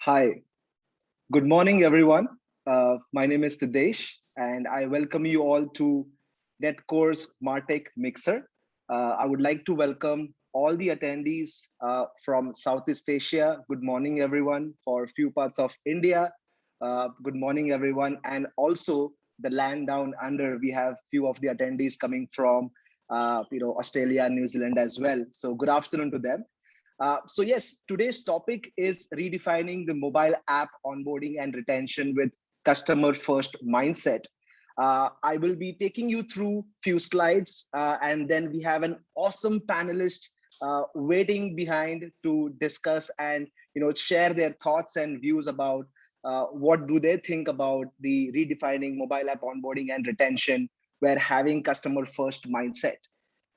Hi, good morning, everyone. My name is Tadesh, and I welcome you all to NetCore's Martech Mixer. I would like to welcome all the attendees from Southeast Asia. Good morning, everyone, for a few parts of India. Good morning, everyone, and also the land down under. We have few of the attendees coming from, Australia, New Zealand as well. So good afternoon to them. So yes, today's topic is redefining the mobile app onboarding and retention with customer first mindset. I will be taking you through few slides and then we have an awesome panelist waiting behind to discuss and share their thoughts and views about what do they think about the redefining mobile app onboarding and retention where having customer first mindset.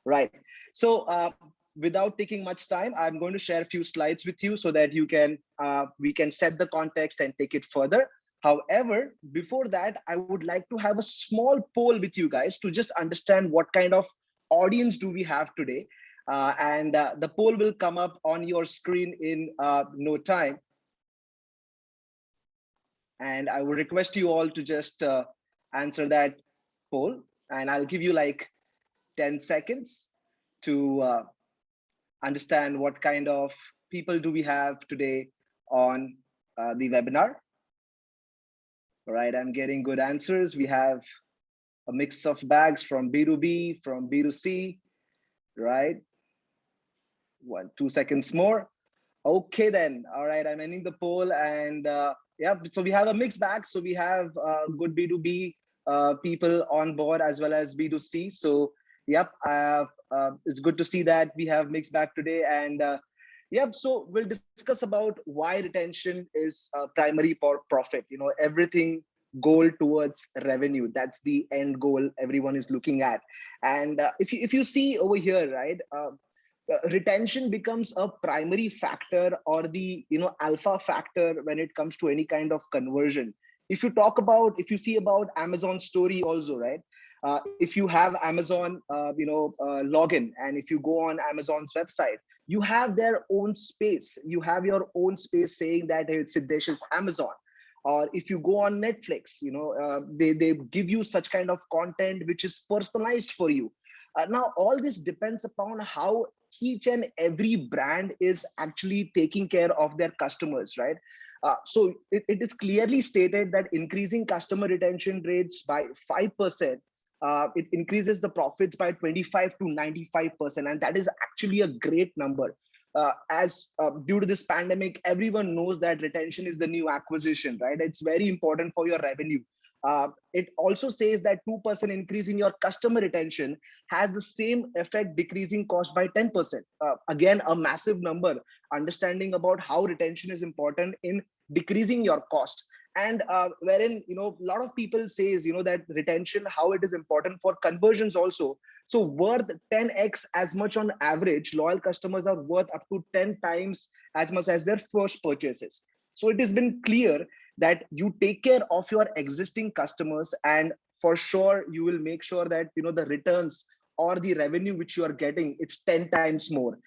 Right. So without taking much time, I'm going to share a few slides with you so that we can set the context and take it further. However, before that, I would like to have a small poll with you guys to just understand what kind of audience do we have today. And the poll will come up on your screen in no time. And I would request you all to just answer that poll. And I'll give you like 10 seconds to understand what kind of people do we have today on the webinar. All right, I'm getting good answers. We have a mix of bags from B2B, from B2C, right? 2 seconds more. Okay then, all right, I'm ending the poll and yeah, so we have a mixed bag. So we have good B2B people on board as well as B2C. So yep, it's good to see that we have mixed bag today. And yep, so we'll discuss about why retention is primary for profit. Everything goal towards revenue. That's the end goal everyone is looking at. And if you see over here, right, retention becomes a primary factor or the alpha factor when it comes to any kind of conversion. If you see about Amazon story also, right, if you have Amazon login, and if you go on Amazon's website, you have their own space, you have your own space saying that, hey, Siddesh is Amazon. Or if you go on Netflix, they give you such kind of content which is personalized for you. Now all this depends upon how each and every brand is actually taking care of their customers, right? So it is clearly stated that increasing customer retention rates by 5%, it increases the profits by 25 to 95%. And that is actually a great number. As due to this pandemic, everyone knows that retention is the new acquisition, right? It's very important for your revenue. It also says that 2% increase in your customer retention has the same effect decreasing cost by 10%. Again, a massive number, understanding about how retention is important in decreasing your cost. And wherein a lot of people says that retention, how it is important for conversions also. So worth 10x as much on average, loyal customers are worth up to 10 times as much as their first purchases. So it has been clear that you take care of your existing customers, and for sure you will make sure that the returns or the revenue which you are getting, it's 10 times more.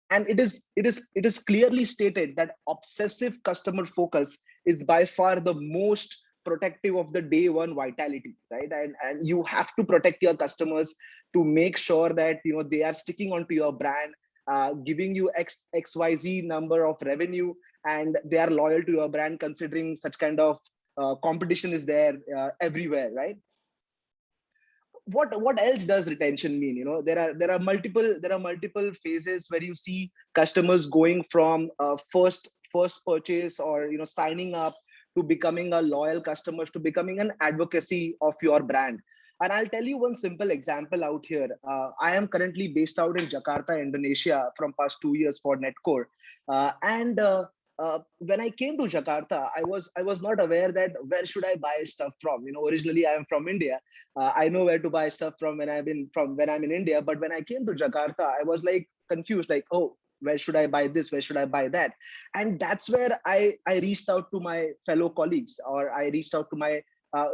And it is clearly stated that obsessive customer focus is by far the most protective of the day one vitality, right? And you have to protect your customers to make sure that they are sticking onto your brand, giving you xyz number of revenue, and they are loyal to your brand considering such kind of competition is there everywhere, right? What else does retention mean? There are multiple phases where you see customers going from first purchase, or signing up, to becoming a loyal customers, to becoming an advocacy of your brand. And I'll tell you one simple example out here. I am currently based out in Jakarta, Indonesia, from past 2 years for Netcore. And when I came to Jakarta, I was not aware that where should I buy stuff from. Originally I am from India. I know where to buy stuff from when I'm in India. But when I came to Jakarta, I was like confused, like, oh, where should I buy this? Where should I buy that? And that's where I reached out to my fellow colleagues, or I reached out to my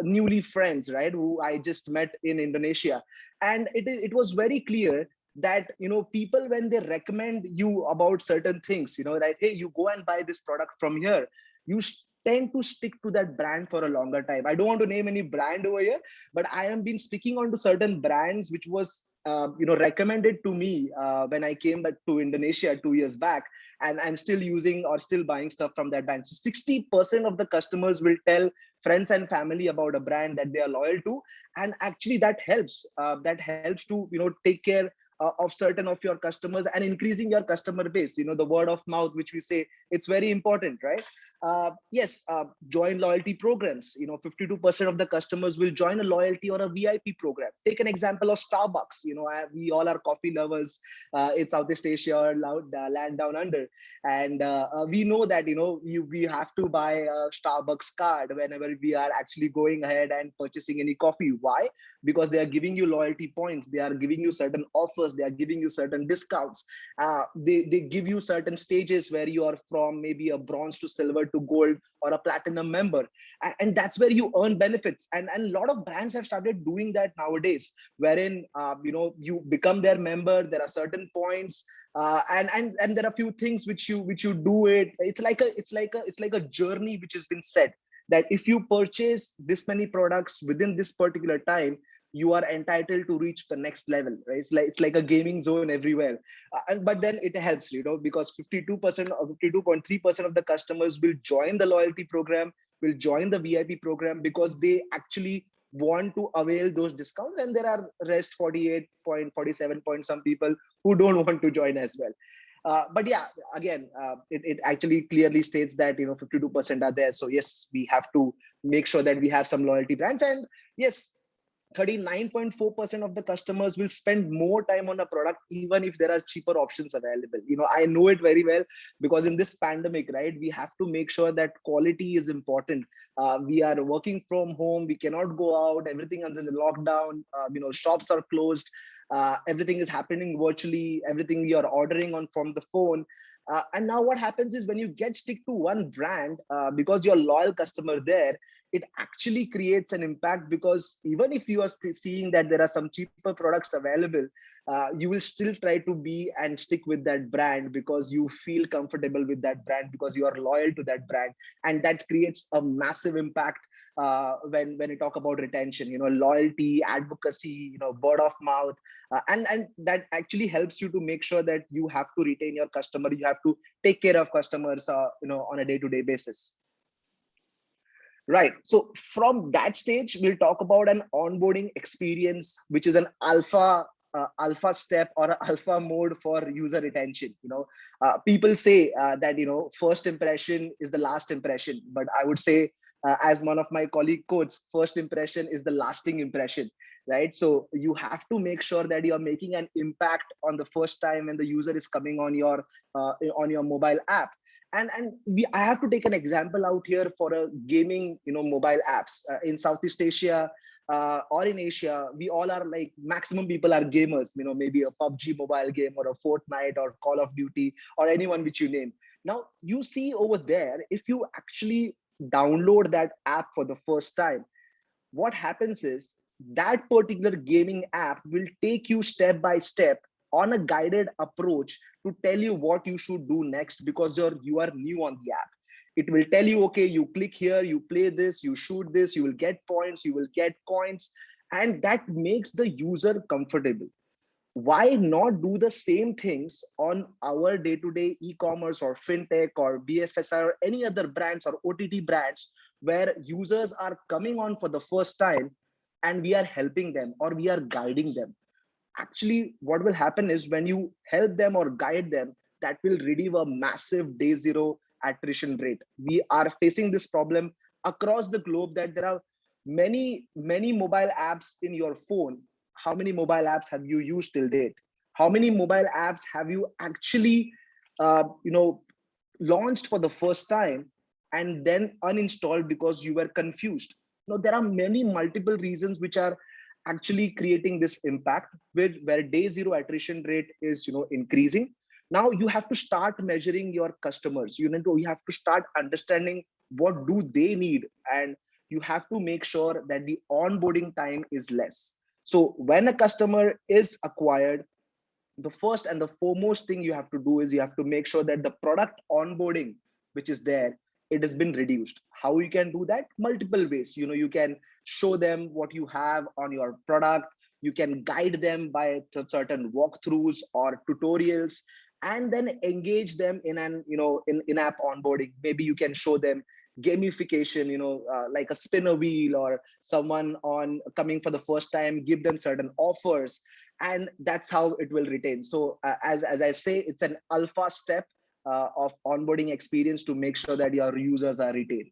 newly friends, right, who I just met in Indonesia. And it was very clear that people, when they recommend you about certain things, that, hey, you go and buy this product from here, tend to stick to that brand for a longer time. I don't want to name any brand over here, but I am been sticking on to certain brands which was recommended to me when I came back to Indonesia 2 years back, and I'm still using or still buying stuff from that brand. So 60% of the customers will tell friends and family about a brand that they are loyal to, and actually that helps. That helps to take care of certain of your customers and increasing your customer base. The word of mouth, which we say, it's very important, right? Yes, join loyalty programs. 52% of the customers will join a loyalty or a VIP program. Take an example of Starbucks. We all are coffee lovers in Southeast Asia or land down under, and we know that we have to buy a Starbucks card whenever we are actually going ahead and purchasing any coffee. Why? Because they are giving you loyalty points, they are giving you certain offers, they are giving you certain discounts. They give you certain stages where you are from maybe a bronze to silver to gold or a platinum member, and that's where you earn benefits. And a lot of brands have started doing that nowadays, wherein you become their member. There are certain points, and there are few things which you do it. It's like a journey which has been set, that if you purchase this many products within this particular time, you are entitled to reach the next level, right? It's like a gaming zone everywhere. But then it helps, because 52% or 52.3% of the customers will join the loyalty program, will join the VIP program, because they actually want to avail those discounts. And there are rest 48.47 point some people who don't want to join as well. But yeah, again, it actually clearly states that 52% are there. So yes, we have to make sure that we have some loyalty brands. And yes, 39.4% of the customers will spend more time on a product even if there are cheaper options available. I know it very well, because in this pandemic, right, we have to make sure that quality is important. We are working from home, we cannot go out, everything is in the lockdown, shops are closed, everything is happening virtually, everything you're ordering on from the phone. And now what happens is, when you get stick to one brand, because you're a loyal customer there, it actually creates an impact. Because even if you are seeing that there are some cheaper products available, you will still try to be and stick with that brand, because you feel comfortable with that brand, because you are loyal to that brand. And that creates a massive impact when you talk about retention, loyalty, advocacy, word of mouth, and that actually helps you to make sure that you have to retain your customer, you have to take care of customers on a day-to-day basis. Right. So from that stage, we'll talk about an onboarding experience, which is an alpha step or an alpha mode for user retention. People say that first impression is the last impression, but I would say, as one of my colleague quotes, first impression is the lasting impression. Right. So you have to make sure that you are making an impact on the first time when the user is coming on your mobile app. And I have to take an example out here for a gaming mobile apps in Southeast Asia, or in Asia. We all are like, maximum people are gamers, maybe a PUBG mobile game or a Fortnite or Call of Duty or anyone which you name. Now you see over there, if you actually download that app for the first time, what happens is that particular gaming app will take you step by step on a guided approach to tell you what you should do next, because you are new on the app. It will tell you, okay, you click here, you play this, you shoot this, you will get points, you will get coins, and that makes the user comfortable. Why not do the same things on our day-to-day e-commerce or fintech or BFSI or any other brands or OTT brands, where users are coming on for the first time and we are helping them or we are guiding them? Actually, what will happen is, when you help them or guide them, that will reduce a massive day zero attrition rate. We are facing this problem across the globe, that there are many mobile apps in your phone. How many mobile apps have you used till date? How many mobile apps have you actually uh, you know launched for the first time and then uninstalled because you were confused? There are many multiple reasons which are actually creating this impact, where day zero attrition rate is increasing. Now you have to start measuring your customers. You have to start understanding what do they need, and you have to make sure that the onboarding time is less. So when a customer is acquired, the first and the foremost thing you have to do is, you have to make sure that the product onboarding which is there it has been reduced. How you can do that? Multiple ways. You can show them what you have on your product. You can guide them by certain walkthroughs or tutorials, and then engage them in an in-app onboarding. Maybe you can show them gamification, like a spinner wheel, or someone on coming for the first time, give them certain offers, and that's how it will retain. So as I say, it's an alpha step of onboarding experience to make sure that your users are retained.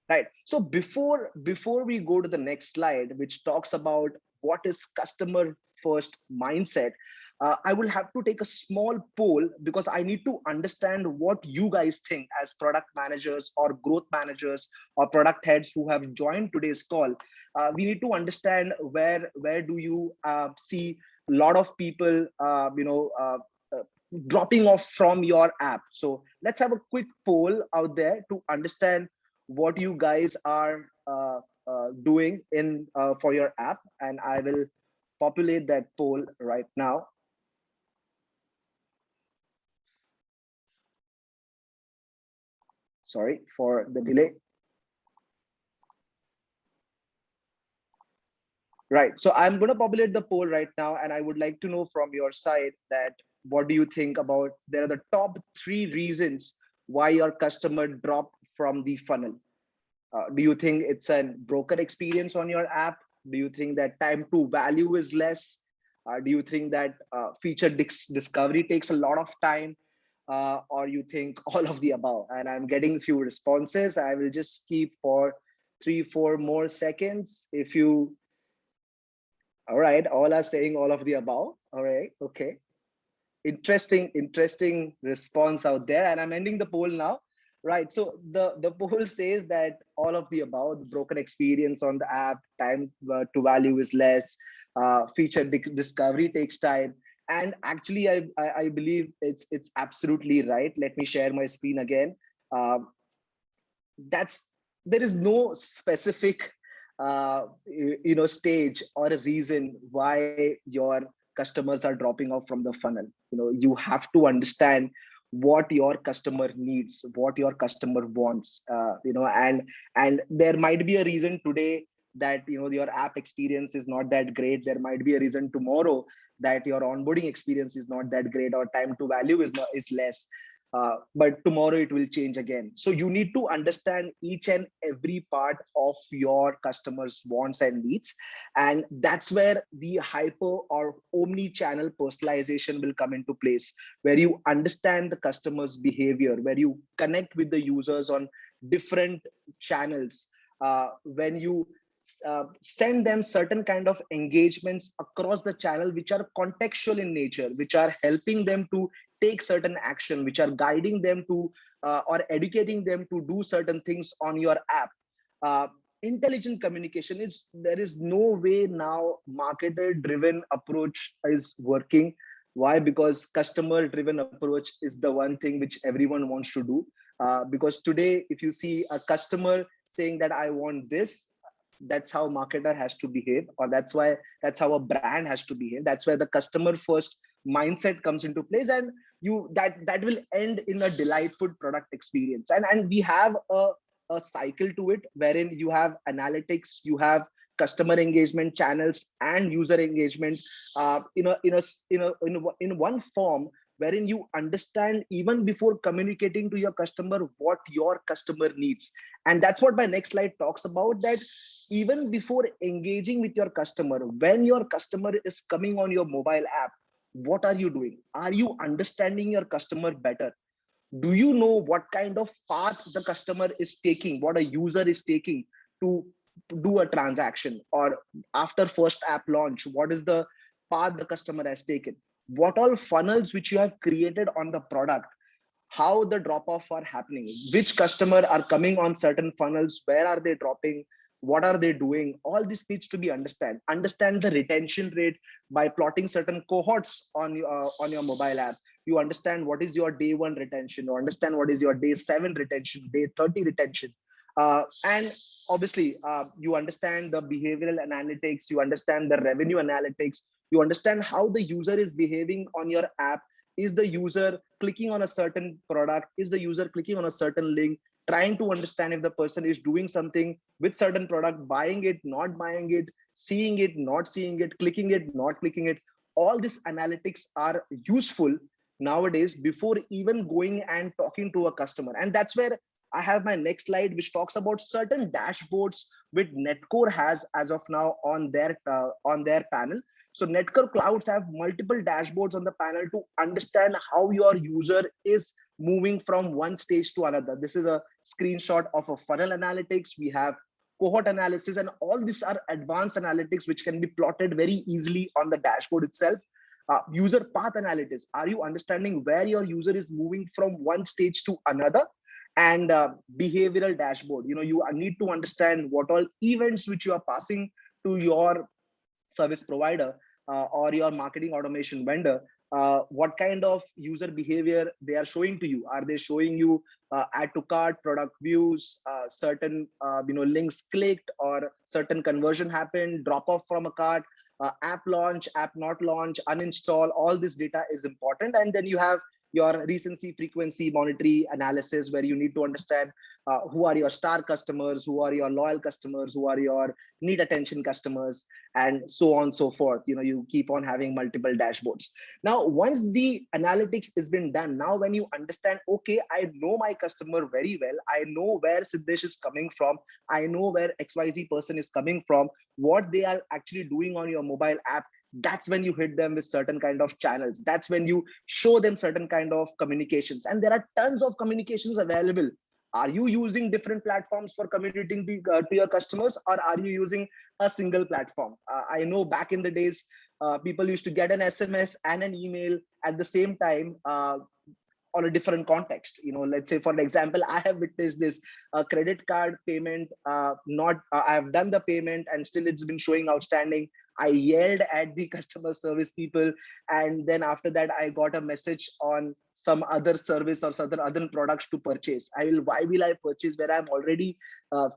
Right. So before we go to the next slide, which talks about what is customer first mindset, I will have to take a small poll, because I need to understand what you guys think as product managers or growth managers or product heads who have joined today's call. We need to understand where do you see a lot of people dropping off from your app. So let's have a quick poll out there to understand what you guys are doing in for your app, and I will populate that poll right now. Sorry for the delay. Right, so I'm going to populate the poll right now, and I would like to know from your side that what do you think about, there are the top 3 reasons why your customer dropped from the funnel. Do you think it's a broken experience on your app? Do you think that time to value is less? Do you think that feature discovery takes a lot of time? Or you think all of the above? And I'm getting few responses. I will just keep for 3-4 more seconds. If you, all right, all are saying all of the above. All right, okay. Interesting response out there. And I'm ending the poll now. Right, so the poll says that all of the above: the broken experience on the app, time to value is less, feature discovery takes time. And actually I believe it's absolutely right. Let me share my screen again. That's There is no specific stage or a reason why your customers are dropping off from the funnel. You have to understand what your customer needs, what your customer wants, and there might be a reason today that your app experience is not that great. There might be a reason tomorrow that your onboarding experience is not that great, or time to value is less. But tomorrow it will change again. So you need to understand each and every part of your customers' wants and needs. And that's where the hyper or omni-channel personalization will come into place, where you understand the customer's behavior, where you connect with the users on different channels, when you send them certain kind of engagements across the channel, which are contextual in nature, which are helping them to take certain action, which are guiding them to or educating them to do certain things on your app. uh, Intelligent communication is, there is no way now marketer driven approach is working. Why? Because customer driven approach is the one thing which everyone wants to do. Because today if you see a customer saying that I want this, that's how marketer has to behave, or that's how a brand has to behave. That's where the customer first mindset comes into place, and that will end in a delightful product experience. And we have a cycle to it, wherein you have analytics, you have customer engagement channels and user engagement in one form, wherein you understand even before communicating to your customer what your customer needs. And that's what my next slide talks about, that even before engaging with your customer, when your customer is coming on your mobile app, what are you doing? Are you understanding your customer better? Do you know what kind of path the customer is taking, what a user is taking to do a transaction? Or after first app launch, what is the path the customer has taken? What all funnels which you have created on the product, how the drop off are happening, which customer are coming on certain funnels, where are they dropping, what are they doing? All this needs to be understand the retention rate by plotting certain cohorts on your mobile app. You understand what is your day 1 retention, or understand what is your day 7 retention, day 30 retention. And obviously you understand the behavioral analytics, you understand the revenue analytics, you understand how the user is behaving on your app, Is the user clicking on a certain product? Is the user clicking on a certain link? Trying to understand if the person is doing something with certain product, buying it, not buying it, seeing it, not seeing it, clicking it, not clicking it. All these analytics are useful nowadays before even going and talking to a customer. And that's where I have my next slide, which talks about certain dashboards which Netcore has as of now on their panel. So Netcore Clouds have multiple dashboards on the panel to understand how your user is moving from one stage to another. This is a screenshot of a funnel analytics. We have cohort analysis, and all these are advanced analytics which can be plotted very easily on the dashboard itself. User path analytics. Are you understanding where your user is moving from one stage to another? And behavioral dashboard. You need to understand what all events which you are passing to your service provider or your marketing automation vendor. What kind of user behavior they are showing to you? Are they showing you add to cart, product views, certain links clicked, or certain conversion happened, drop off from a cart, app launch, app not launch, uninstall? All this data is important. And then you have your recency frequency monetary analysis, where you need to understand who are your star customers, who are your loyal customers, who are your need attention customers, and so on and so forth. You keep on having multiple dashboards. Now once the analytics has been done, now when you understand, okay, I know my customer very well, I know where Siddesh is coming from, I know where XYZ person is coming from, what they are actually doing on your mobile app, that's when you hit them with certain kind of channels. That's when you show them certain kind of communications. And there are tons of communications available. Are you using different platforms for communicating to your customers, or are you using a single platform? I know back in the days, people used to get an SMS and an email at the same time, on a different context. Let's say, for an example, I have witnessed this credit card payment, not I have done the payment and still it's been showing outstanding. I yelled at the customer service people, and then after that I got a message on some other service or certain other products to purchase. Why will I purchase where I'm already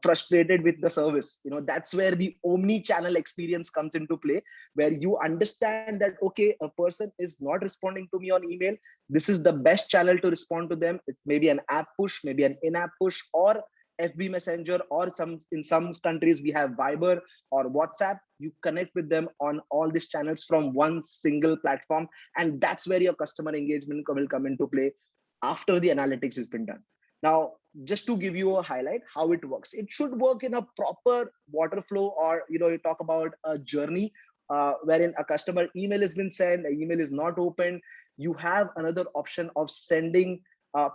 frustrated with the service? That's where the omni channel experience comes into play, where you understand that, okay, a person is not responding to me on email, this is the best channel to respond to them. It's maybe an app push, maybe an in-app push, or FB Messenger, or in some countries we have Viber or WhatsApp. You connect with them on all these channels from one single platform, and that's where your customer engagement will come into play after the analytics has been done. Now, just to give you a highlight how it works, it should work in a proper water flow, or you talk about a journey wherein a customer email has been sent, an email is not opened. You have another option of sending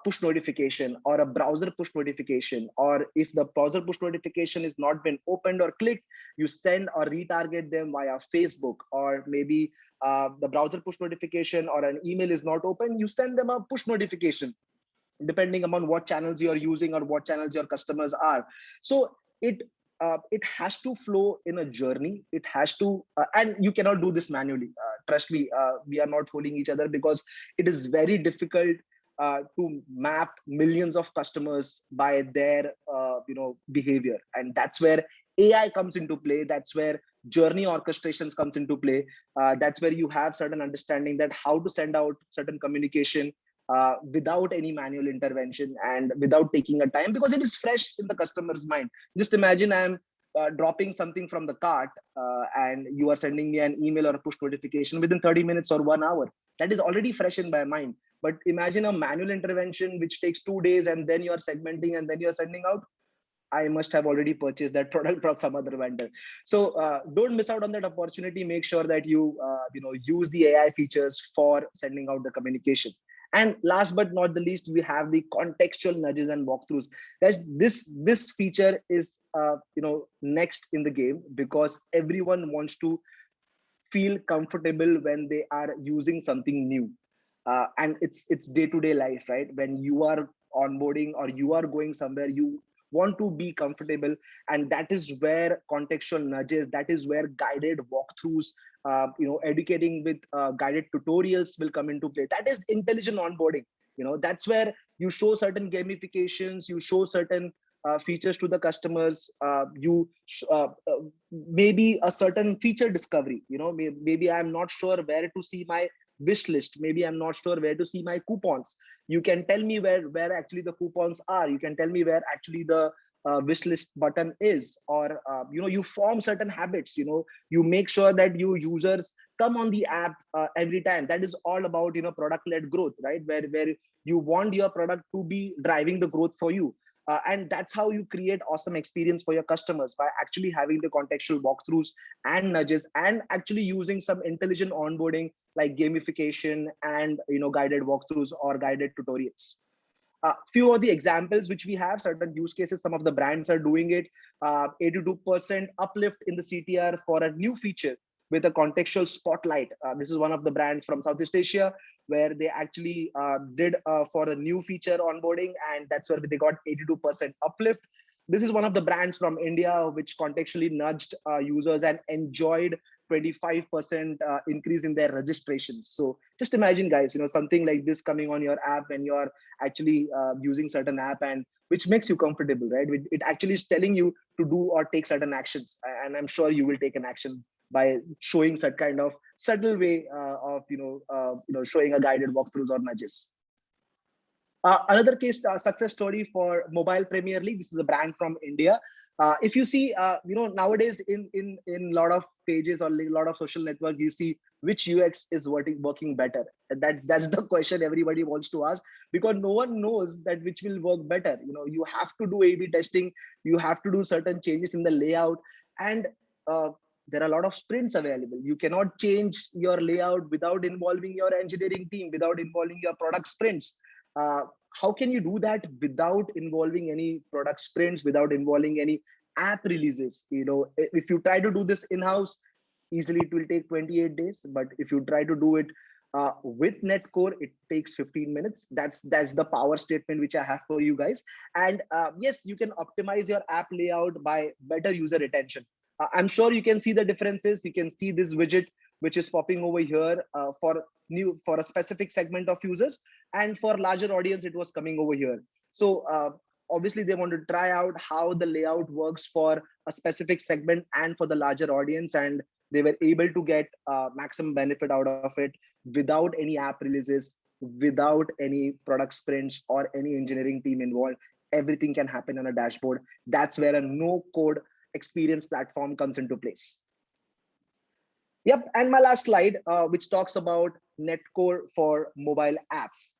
push notification or a browser push notification, or if the browser push notification is not been opened or clicked, you send or retarget them via Facebook, or maybe the browser push notification or an email is not open, you send them a push notification, depending upon what channels you are using or what channels your customers are. So it has to flow in a journey. It has to, and you cannot do this manually. Trust me, we are not fooling each other, because it is very difficult to map millions of customers by their behavior. And that's where AI comes into play. That's where journey orchestrations comes into play. That's where you have certain understanding that how to send out certain communication without any manual intervention and without taking a time, because it is fresh in the customer's mind. Just imagine I'm dropping something from the cart, and you are sending me an email or a push notification within 30 minutes or 1 hour. That is already fresh in my mind. But imagine a manual intervention which takes 2 days, and then you are segmenting and then you are sending out. I must have already purchased that product from some other vendor. So don't miss out on that opportunity. Make sure that you use the AI features for sending out the communication. And last but not the least, we have the contextual nudges and walkthroughs. Guys, this feature is next in the game, because everyone wants to feel comfortable when they are using something new. And it's day-to-day life, right? When you are onboarding or you are going somewhere, you want to be comfortable, and that is where contextual nudges, that is where guided walkthroughs, educating with guided tutorials will come into play. That is intelligent onboarding. That's where you show certain gamifications, you show certain features to the customers. Maybe a certain feature discovery. Maybe I'm not sure where to see my wish list. Maybe I'm not sure where to see my coupons. You can tell me where actually the coupons are. You can tell me where actually the wish list button is, or you form certain habits. You make sure that you users come on the app every time. That is all about product led growth, right? Where you want your product to be driving the growth for you. And that's how you create awesome experience for your customers, by actually having the contextual walkthroughs and nudges, and actually using some intelligent onboarding like gamification and guided walkthroughs or guided tutorials. Few of the examples which we have, certain use cases, some of the brands are doing it. 82% uplift in the CTR for a new feature with a contextual spotlight. This is one of the brands from Southeast Asia, where they actually did for a new feature onboarding, and that's where they got 82% uplift. This is one of the brands from India which contextually nudged users and enjoyed 25% increase in their registrations. So just imagine, guys, something like this coming on your app when you're actually using certain app, and which makes you comfortable, right? It actually is telling you to do or take certain actions, and I'm sure you will take an action by showing such kind of subtle way of showing a guided walkthroughs or nudges. Another case success story for Mobile Premier League. This is a brand from India. If you see, nowadays in a lot of pages or a lot of social network, you see which UX is working better. That's the question everybody wants to ask, because no one knows that which will work better. You have to do A/B testing. You have to do certain changes in the layout, and uh, there are a lot of sprints available. You cannot change your layout without involving your engineering team, without involving your product sprints. uh, how can you do that without involving any product sprints, without involving any app releases? If you try to do this in-house, easily it will take 28 days. But if you try to do it with Netcore, it takes 15 minutes. That's the power statement which I have for you guys. And yes, you can optimize your app layout by better user retention. I'm sure you can see the differences. You can see this widget which is popping over here for a specific segment of users, and for larger audience it was coming over here. So obviously they want to try out how the layout works for a specific segment and for the larger audience, and they were able to get maximum benefit out of it without any app releases, without any product sprints or any engineering team involved. Everything can happen on a dashboard. That's where a no code experience platform comes into place. Yep, and my last slide, which talks about Netcore for mobile apps.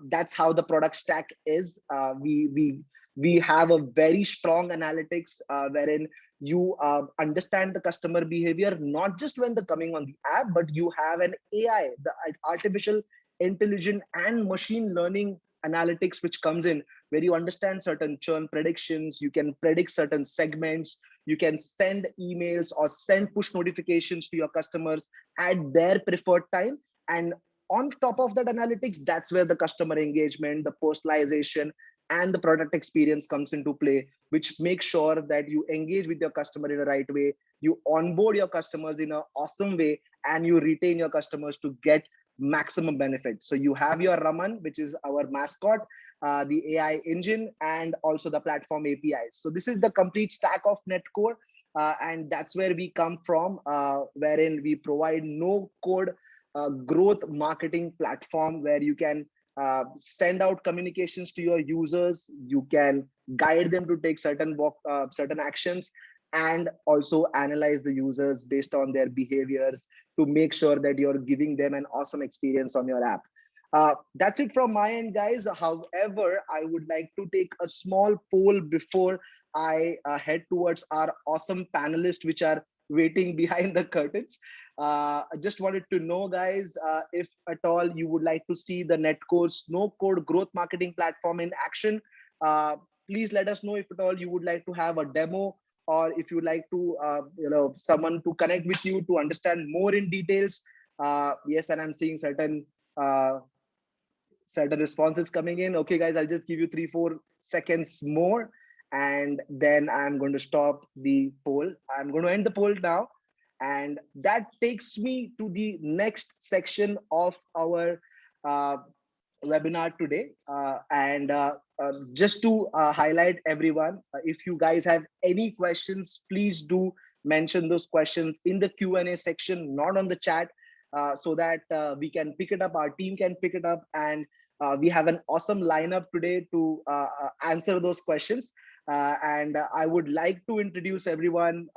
That's how the product stack is. We have a very strong analytics wherein you understand the customer behavior, not just when they're coming on the app, but you have an AI, the artificial intelligent and machine learning analytics, which comes in where you understand certain churn predictions. You can predict certain segments. You can send emails or send push notifications to your customers at their preferred time. And on top of that analytics, that's where the customer engagement, the personalization, and the product experience comes into play, which makes sure that you engage with your customer in the right way, you onboard your customers in an awesome way, and you retain your customers to get maximum benefit. So you have your Raman, which is our mascot, the AI engine, and also the platform APIs. So this is the complete stack of Netcore, and that's where we come from, wherein we provide no code growth marketing platform where you can send out communications to your users. You can guide them to take certain actions, and also analyze the users based on their behaviors to make sure that you're giving them an awesome experience on your app. That's it from my end, guys. However, I would like to take a small poll before I head towards our awesome panelists, which are waiting behind the curtains. I just wanted to know, guys, if at all you would like to see the Netcore's no code growth marketing platform in action. Please let us know if at all you would like to have a demo, or if you would like to, someone to connect with you to understand more in details. Yes, and I'm seeing uh, certain responses coming in. Okay, guys, I'll just give you 3-4 seconds more, and then I'm going to stop the poll. I'm going to end the poll now. And that takes me to the next section of our uh, webinar today. Just to highlight everyone, if you guys have any questions, please do mention those questions in the Q&A section, not on the chat. so that we can pick it up, our team can pick it up, and we have an awesome lineup today to answer those questions. And I would like to introduce everyone,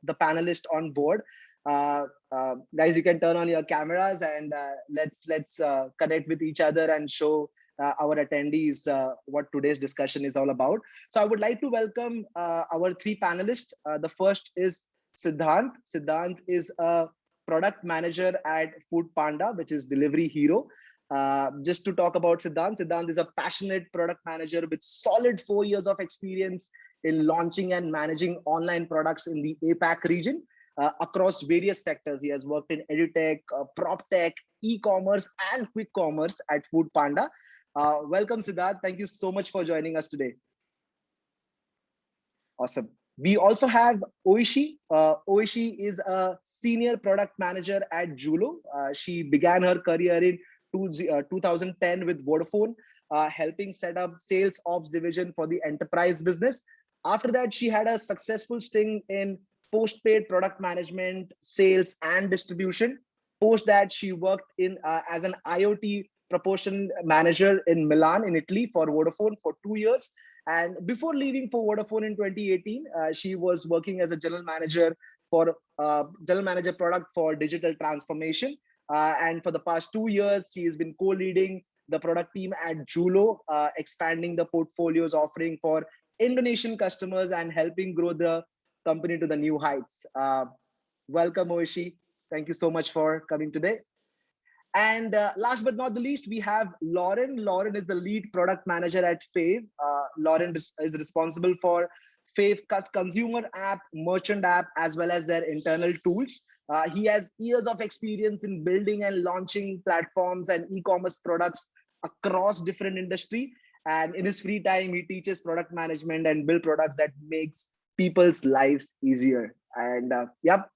the panelists on board. Guys, you can turn on your cameras and let's connect with each other and show our attendees what today's discussion is all about. So I would like to welcome our three panelists. The first is Siddhant. Siddhant is a product manager at Food Panda, which is Delivery Hero. Just to talk about Siddhant, Siddhant is a passionate product manager with solid 4 years of experience in launching and managing online products in the APAC region across various sectors. He has worked in edutech, prop tech, e-commerce, and quick commerce at Food Panda. Welcome, Siddharth. Thank you so much for joining us today. Awesome. We also have Oishi. Oishi is a senior product manager at Julo. She began her career in 2010 with Vodafone, helping set up sales ops division for the enterprise business. After that, she had a successful stint in postpaid product management, sales, and distribution. Post that, she worked in as an IoT proportion manager in Milan, in Italy, for Vodafone for 2 years. And before leaving for Vodafone in 2018, she was working as a general manager product for digital transformation. And for the past 2 years, she has been co-leading the product team at Julo, expanding the portfolio's offering for Indonesian customers and helping grow the company to the new heights. Welcome, Oishi. Thank you so much for coming today. And last but not the least, we have Lauren. Lauren is the lead product manager at Fave. Lauren is responsible for Fave consumer app, merchant app, as well as their internal tools. He has years of experience in building and launching platforms and e-commerce products across different industry. And in his free time, he teaches product management and build products that makes people's lives easier. And yep.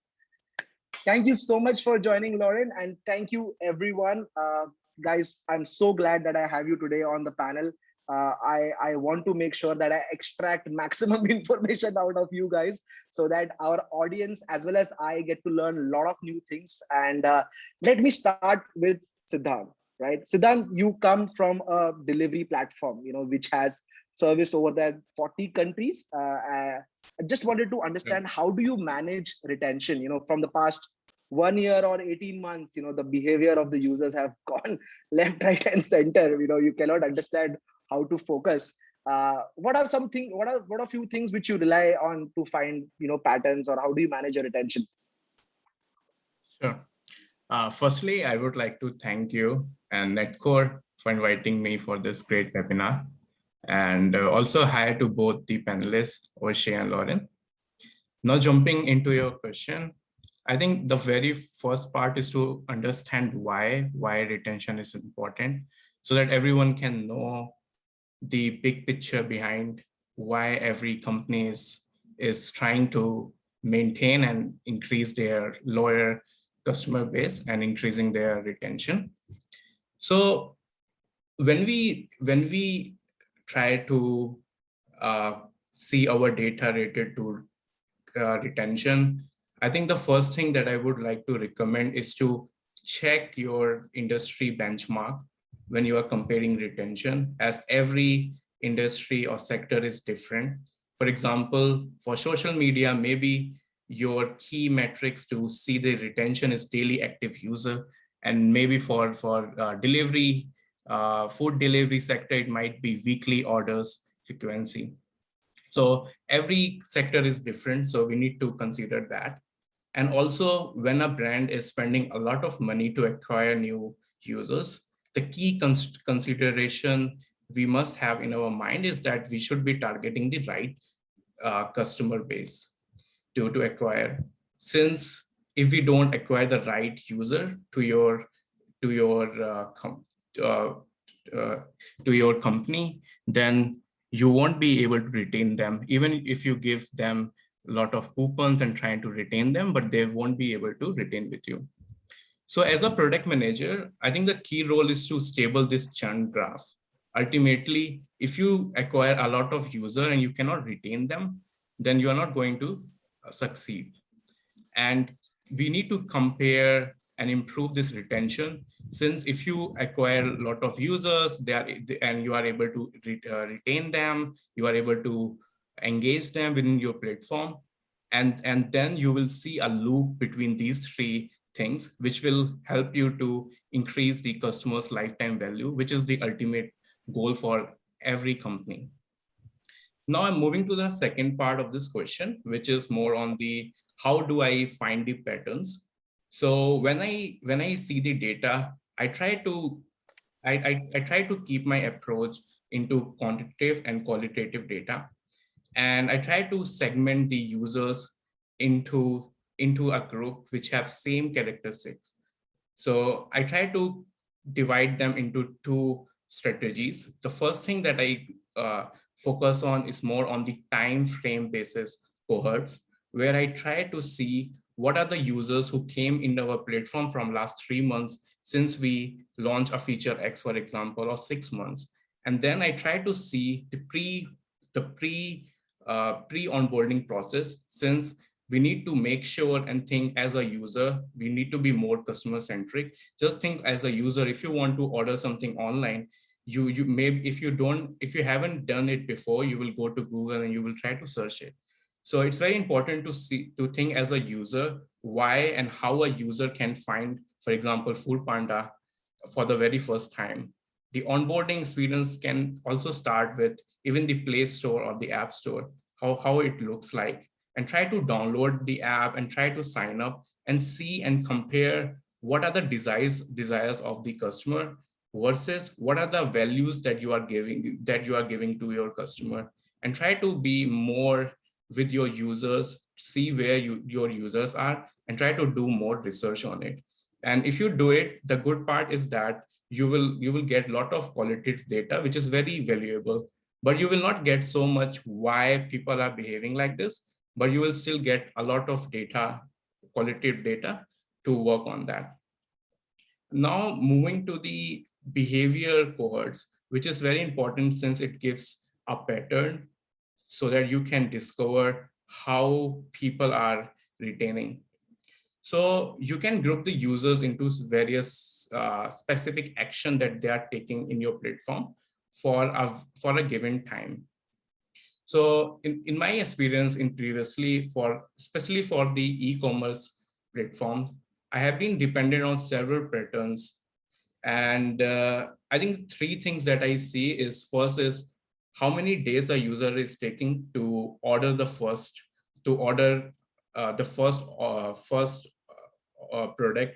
Thank you so much for joining, Lauren, and thank you, everyone. Guys, I'm so glad that I have you today on the panel. I want to make sure that I extract maximum information out of you guys so that our audience, as well as I, get to learn a lot of new things. And let me start with Siddhant, right? Siddhant, you come from a delivery platform, which has serviced over the 40 countries. I just wanted to understand, how do you manage retention, from the past 1 year or 18 months, the behavior of the users have gone left, right, and center. You cannot understand how to focus. What are a few things which you rely on to find, patterns, or how do you manage your retention? Sure. Firstly, I would like to thank you and Netcore for inviting me for this great webinar. And also hi to both the panelists, Oishi and Lauren. Now jumping into your question, I think the very first part is to understand why retention is important, so that everyone can know the big picture behind why every company is trying to maintain and increase their loyal customer base and increasing their retention. So when we try to see our data related to retention, I think the first thing that I would like to recommend is to check your industry benchmark when you are comparing retention, as every industry or sector is different. For example, for social media, maybe your key metrics to see the retention is daily active user, and maybe for delivery, food delivery sector, it might be weekly orders frequency. So every sector is different, so we need to consider that. And also, when a brand is spending a lot of money to acquire new users, the key consideration we must have in our mind is that we should be targeting the right customer base to acquire. Since if we don't acquire the right user to your company, then you won't be able to retain them, even if you give them a lot of coupons and trying to retain them, but they won't be able to retain with you. So as a product manager, I think the key role is to stable this churn graph. Ultimately, if you acquire a lot of users and you cannot retain them, then you are not going to succeed. And we need to compare and improve this retention. Since if you acquire a lot of users, and you are able to retain them, you are able to engage them within your platform, and then you will see a loop between these three things, which will help you to increase the customer's lifetime value, which is the ultimate goal for every company. Now I'm moving to the second part of this question, which is more on the how do I find the patterns. So when I see the data, I try to keep my approach into quantitative and qualitative data, and I try to segment the users into a group which have same characteristics. So I try to divide them into two strategies. The first thing that I focus on is more on the time frame basis cohorts, where I try to see what are the users who came into our platform from last 3 months since we launched a feature X, for example, or 6 months. And then I try to see the pre onboarding process, since we need to make sure and think as a user, we need to be more customer centric. Just think as a user, if you want to order something online, you maybe if you haven't done it before, you will go to Google and you will try to search it. So it's very important to think as a user why and how a user can find, for example, Food Panda for the very first time. The onboarding experience can also start with even the Play Store or the App Store, how it looks like, and try to download the app and try to sign up and see and compare what are the desires of the customer versus what are the values that you are giving to your customer, and try to be more with your users, see where your users are, and try to do more research on it. And if you do it, the good part is that you will get a lot of qualitative data, which is very valuable, but you will not get so much why people are behaving like this, but you will still get a lot of data, qualitative data, to work on that. Now moving to the behavior cohorts, which is very important since it gives a pattern so that you can discover how people are retaining. So you can group the users into various specific action that they are taking in your platform for a given time. So in my experience in previously, especially for the e-commerce platforms, I have been dependent on several patterns. And I think three things that I see is, first is how many days a user is taking to order the first product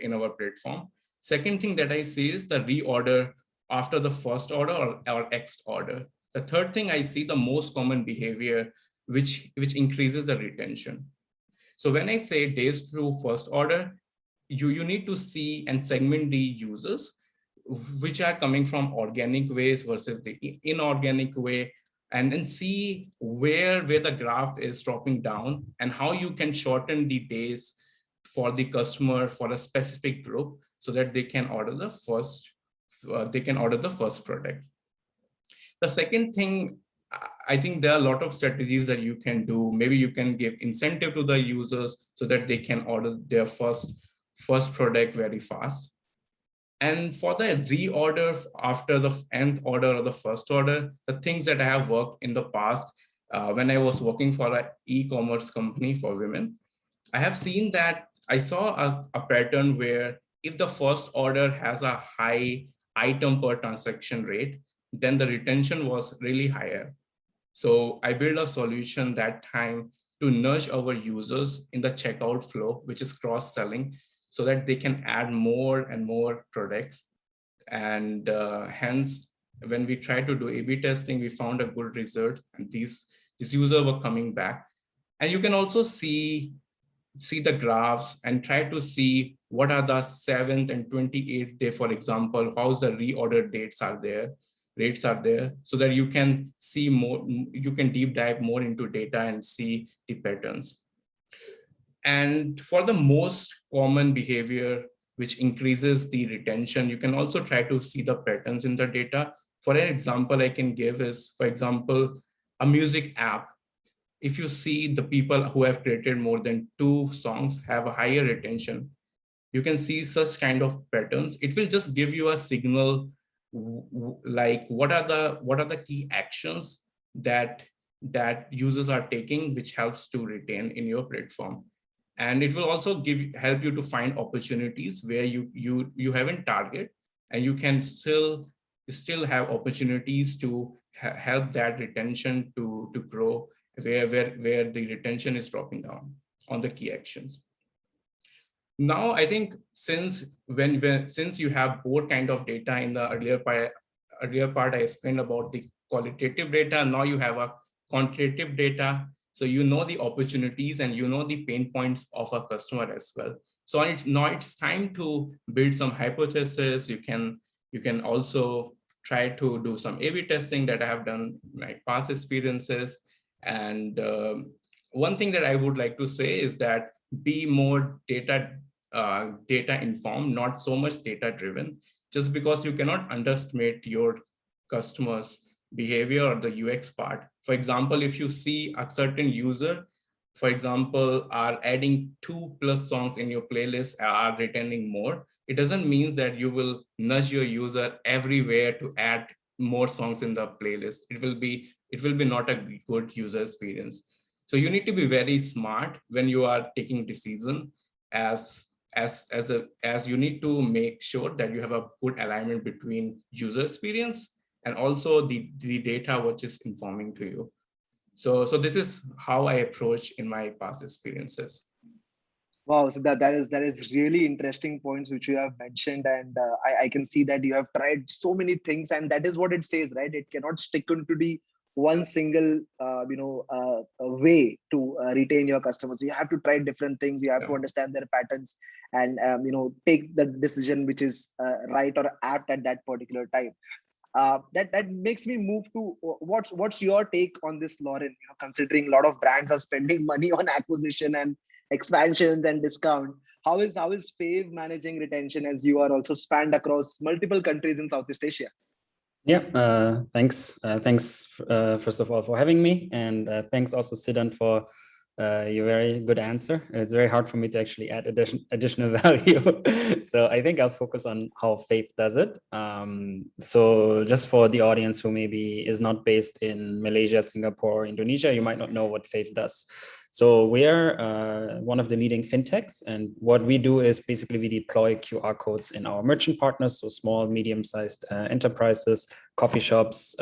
in our platform. Second thing that I see is the reorder after the first order or next order. The third thing I see, the most common behavior, which increases the retention. So when I say days to first order, you need to see and segment the users which are coming from organic ways versus the inorganic way, and then see where the graph is dropping down and how you can shorten the days for the customer for a specific group so that they can order the first product. The second thing, I think there are a lot of strategies that you can do. Maybe you can give incentive to the users so that they can order their first product very fast. And for the reorder after the nth order or the first order, the things that I have worked in the past, when I was working for an e-commerce company for women, I have seen that I saw a pattern where if the first order has a high item per transaction rate, then the retention was really higher. So I built a solution that time to nudge our users in the checkout flow, which is cross-selling, so that they can add more and more products. And hence, when we tried to do A/B testing, we found a good result, and these users were coming back. And you can also see the graphs and try to see what are the 7th and 28th day, for example, how's the reorder rates are there, so that you can see more, you can deep dive more into data and see the patterns. And for the most common behavior, which increases the retention, you can also try to see the patterns in the data. For an example I can give is, for example, a music app. If you see the people who have created more than 2 songs have a higher retention. you can see such kind of patterns. It will just give you a signal, like what are the key actions that users are taking, which helps to retain in your platform. And it will also help you to find opportunities where you haven't target, and you can still have opportunities to help that retention to grow, where the retention is dropping down on the key actions. Now, I think since you have both kind of data in the earlier part, I explained about the qualitative data. Now you have a quantitative data. So you know the opportunities and you know the pain points of a customer as well. So now it's time to build some hypothesis. You can also try to do some A/B testing that I have done in my past experiences. And one thing that I would like to say is that be more data informed, not so much data driven. Just because you cannot underestimate your customers' behavior or the UX part. For example, if you see a certain user, for example, are adding 2+ songs in your playlist, are returning more, it doesn't mean that you will nudge your user everywhere to add more songs in the playlist. It will be not a good user experience. So you need to be very smart when you are taking decision, as you need to make sure that you have a good alignment between user experience and also the data which is informing to you. So this is how I approach in my past experiences. Wow, so that is really interesting points which you have mentioned, and I can see that you have tried so many things, and that is what it says, right? It cannot stick into the one single way to retain your customers. You have to try different things. You have to understand their patterns, and take the decision which is right or apt at that particular time. That makes me move to what's your take on this, Lauren? Considering a lot of brands are spending money on acquisition and expansions and discount, how is Fave managing retention, as you are also spanned across multiple countries in Southeast Asia? Yeah, thanks. First of all, for having me, and thanks also, Siddhant, for your very good answer. It's very hard for me to actually add additional value. So I think I'll focus on how Faith does it. So just for the audience who maybe is not based in Malaysia, Singapore, Indonesia, you might not know what Faith does. So we are one of the leading fintechs, and what we do is basically we deploy QR codes in our merchant partners, so small, medium-sized enterprises, coffee shops,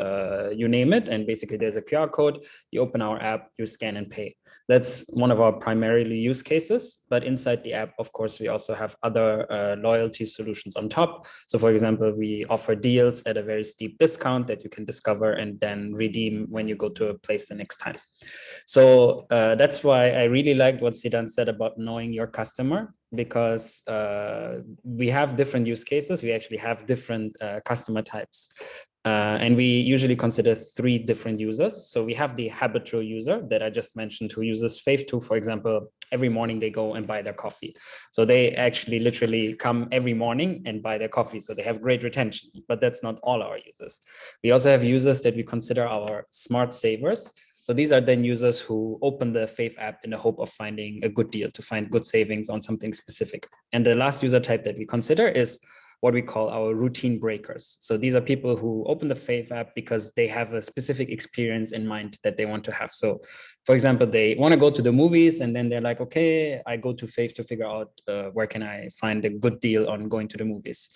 you name it. And basically there's a QR code, you open our app, you scan and pay. That's one of our primarily use cases, but inside the app, of course, we also have other loyalty solutions on top. So for example, we offer deals at a very steep discount that you can discover and then redeem when you go to a place the next time. So that's why I really liked what Siddhant said about knowing your customer, because we have different use cases. We actually have different customer types. And we usually consider 3 different users. So we have the habitual user that I just mentioned, who uses Fave to, for example, every morning they go and buy their coffee. So they actually literally come every morning and buy their coffee. So they have great retention, but that's not all our users. We also have users that we consider our smart savers. So these are then users who open the Fave app in the hope of finding a good deal, to find good savings on something specific. And the last user type that we consider is what we call our routine breakers. So these are people who open the Fave app because they have a specific experience in mind that they want to have. So for example, they want to go to the movies and then they're like, okay, I go to Fave to figure out where can I find a good deal on going to the movies.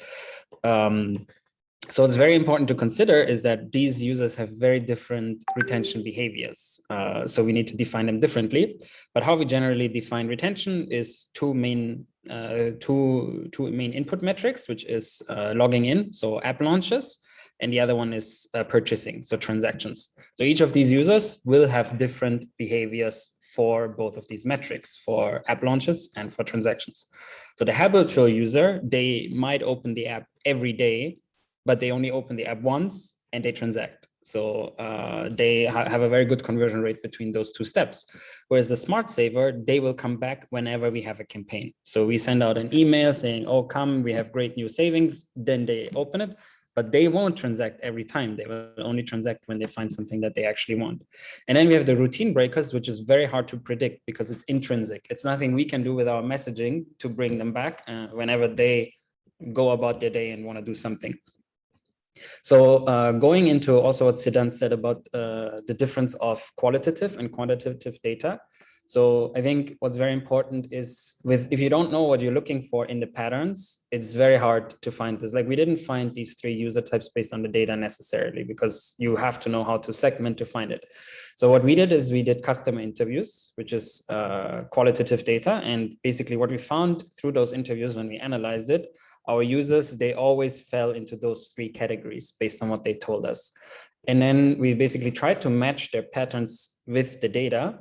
So it's very important to consider is that these users have very different retention behaviors. So we need to define them differently. But how we generally define retention is two main input metrics, which is logging in, so app launches, and the other one is purchasing, so transactions. So each of these users will have different behaviors for both of these metrics, for app launches and for transactions. So the habitual user, they might open the app every day, but they only open the app once and they transact. So they have a very good conversion rate between those 2 steps. Whereas the smart saver, they will come back whenever we have a campaign. So we send out an email saying, oh, come, we have great new savings. Then they open it. but they won't transact every time. They will only transact when they find something that they actually want. And then we have the routine breakers, which is very hard to predict because it's intrinsic. It's nothing we can do with our messaging to bring them back whenever they go about their day and want to do something. So going into also what Siddhant said about the difference of qualitative and quantitative data. So I think what's very important is if you don't know what you're looking for in the patterns, it's very hard to find this. Like we didn't find these 3 user types based on the data necessarily, because you have to know how to segment to find it. So what we did is we did customer interviews, which is qualitative data. And basically what we found through those interviews when we analyzed it, our users, they always fell into those 3 categories based on what they told us. And then we basically tried to match their patterns with the data.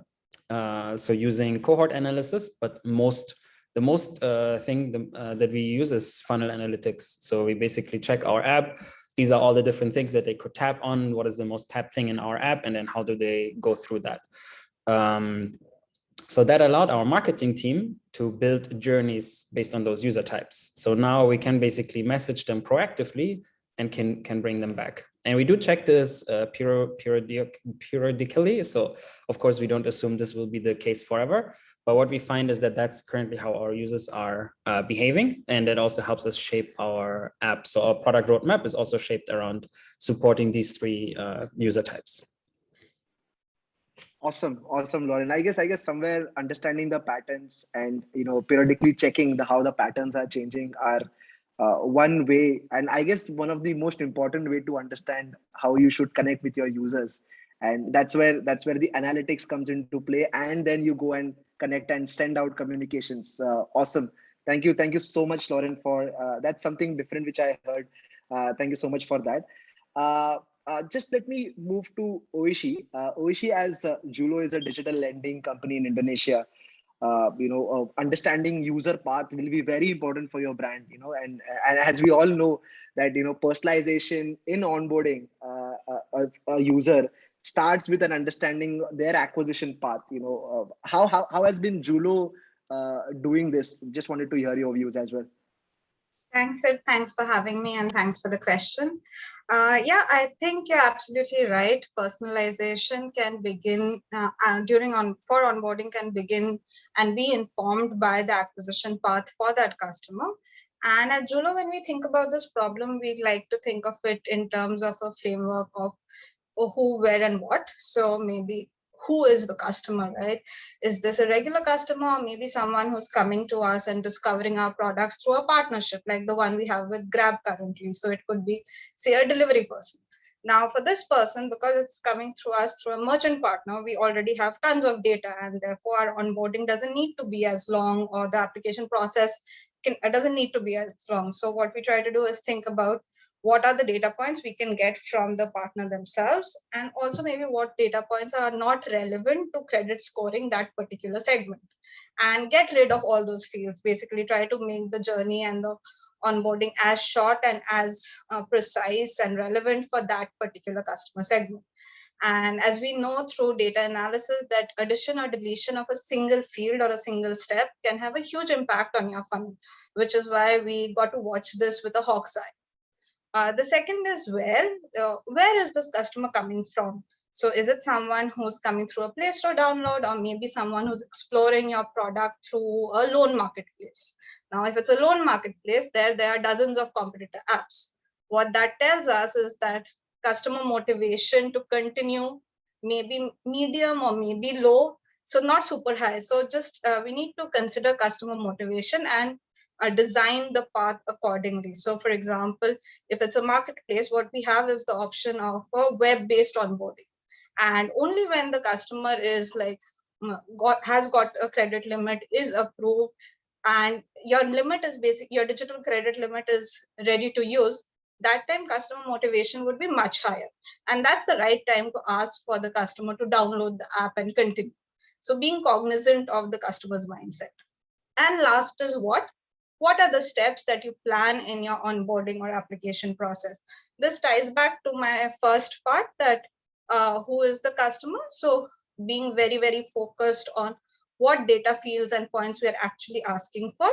So using cohort analysis, but the most thing that we use is funnel analytics. So we basically check our app. These are all the different things that they could tap on. What is the most tapped thing in our app? And then how do they go through that? So that allowed our marketing team to build journeys based on those user types. So now we can basically message them proactively and can bring them back. And we do check this periodically. So of course, we don't assume this will be the case forever. But what we find is that that's currently how our users are behaving. And that also helps us shape our app. So our product roadmap is also shaped around supporting these 3 user types. Awesome, Lauren. I guess somewhere understanding the patterns and periodically checking how the patterns are changing are one way, and I guess one of the most important way to understand how you should connect with your users. And that's where the analytics comes into play, and then you go and connect and send out communications. Awesome. Thank you so much, Lauren, for that's something different which I heard. Thank you so much for that. Just let me move to Oishi. Oishi, as Julo is a digital lending company in Indonesia, understanding user path will be very important for your brand. And as we all know that personalization in onboarding a user starts with an understanding their acquisition path. How has been Julo doing this? Just wanted to hear your views as well. Thanks, Sid. Thanks for having me, and thanks for the question. Yeah, I think you're absolutely right. Personalization can begin for onboarding can begin and be informed by the acquisition path for that customer. And at Julo, when we think about this problem, we like to think of it in terms of a framework of who, where, and what. So maybe who is the customer, right? Is this a regular customer, or maybe someone who's coming to us and discovering our products through a partnership like the one we have with Grab currently? So it could be, say, a delivery person. Now, for this person, because it's coming through us through a merchant partner, we already have tons of data, and therefore our onboarding doesn't need to be as long, or the application process doesn't need to be as long. So what we try to do is think about what are the data points we can get from the partner themselves, and also maybe what data points are not relevant to credit scoring that particular segment, and get rid of all those fields. Basically try to make the journey and the onboarding as short and as precise and relevant for that particular customer segment. And as we know through data analysis, that addition or deletion of a single field or a single step can have a huge impact on your funnel, which is why we got to watch this with a hawk's eye. The second is where is this customer coming from? So is it someone who's coming through a Play Store download, or maybe someone who's exploring your product through a loan marketplace? Now, if it's a loan marketplace, there are dozens of competitor apps. What that tells us is that customer motivation to continue maybe medium or maybe low, so not super high. So just we need to consider customer motivation and design the path accordingly. So for example, if it's a marketplace, what we have is the option of a web-based onboarding. And only when the customer is has got a credit limit, is approved, and your limit is your digital credit limit is ready to use, that time customer motivation would be much higher. And that's the right time to ask for the customer to download the app and continue. So being cognizant of the customer's mindset. And last is what are the steps that you plan in your onboarding or application process? This ties back to my first part, that who is the customer? So being very, very focused on what data fields and points we are actually asking for.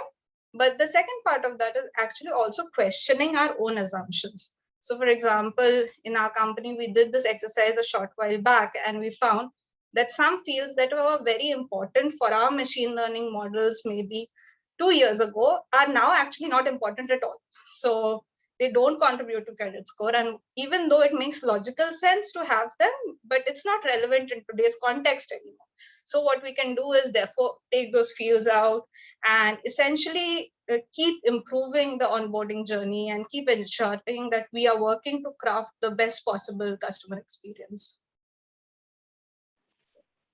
But the second part of that is actually also questioning our own assumptions. So for example, in our company, we did this exercise a short while back, and we found that some fields that were very important for our machine learning models maybe 2 years ago are now actually not important at all. So they don't contribute to credit score. And even though it makes logical sense to have them, but it's not relevant in today's context anymore. So what we can do is therefore take those fields out and essentially keep improving the onboarding journey and keep ensuring that we are working to craft the best possible customer experience.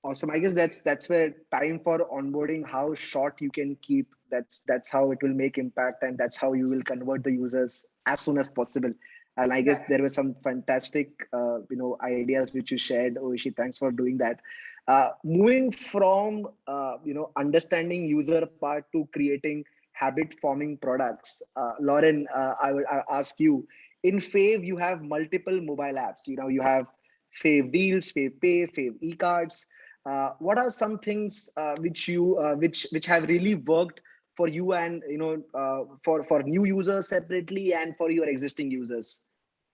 Awesome. I guess that's where time for onboarding, how short you can keep. That's how it will make impact, and that's how you will convert the users as soon as possible. And I guess there were some fantastic, ideas which you shared, Oishi. Thanks for doing that. Moving from understanding user part to creating habit forming products. Lauren, I ask you. In Fave, you have multiple mobile apps. You have Fave Deals, Fave Pay, Fave E-cards. What are some things which have really worked for you, and for new users separately and for your existing users?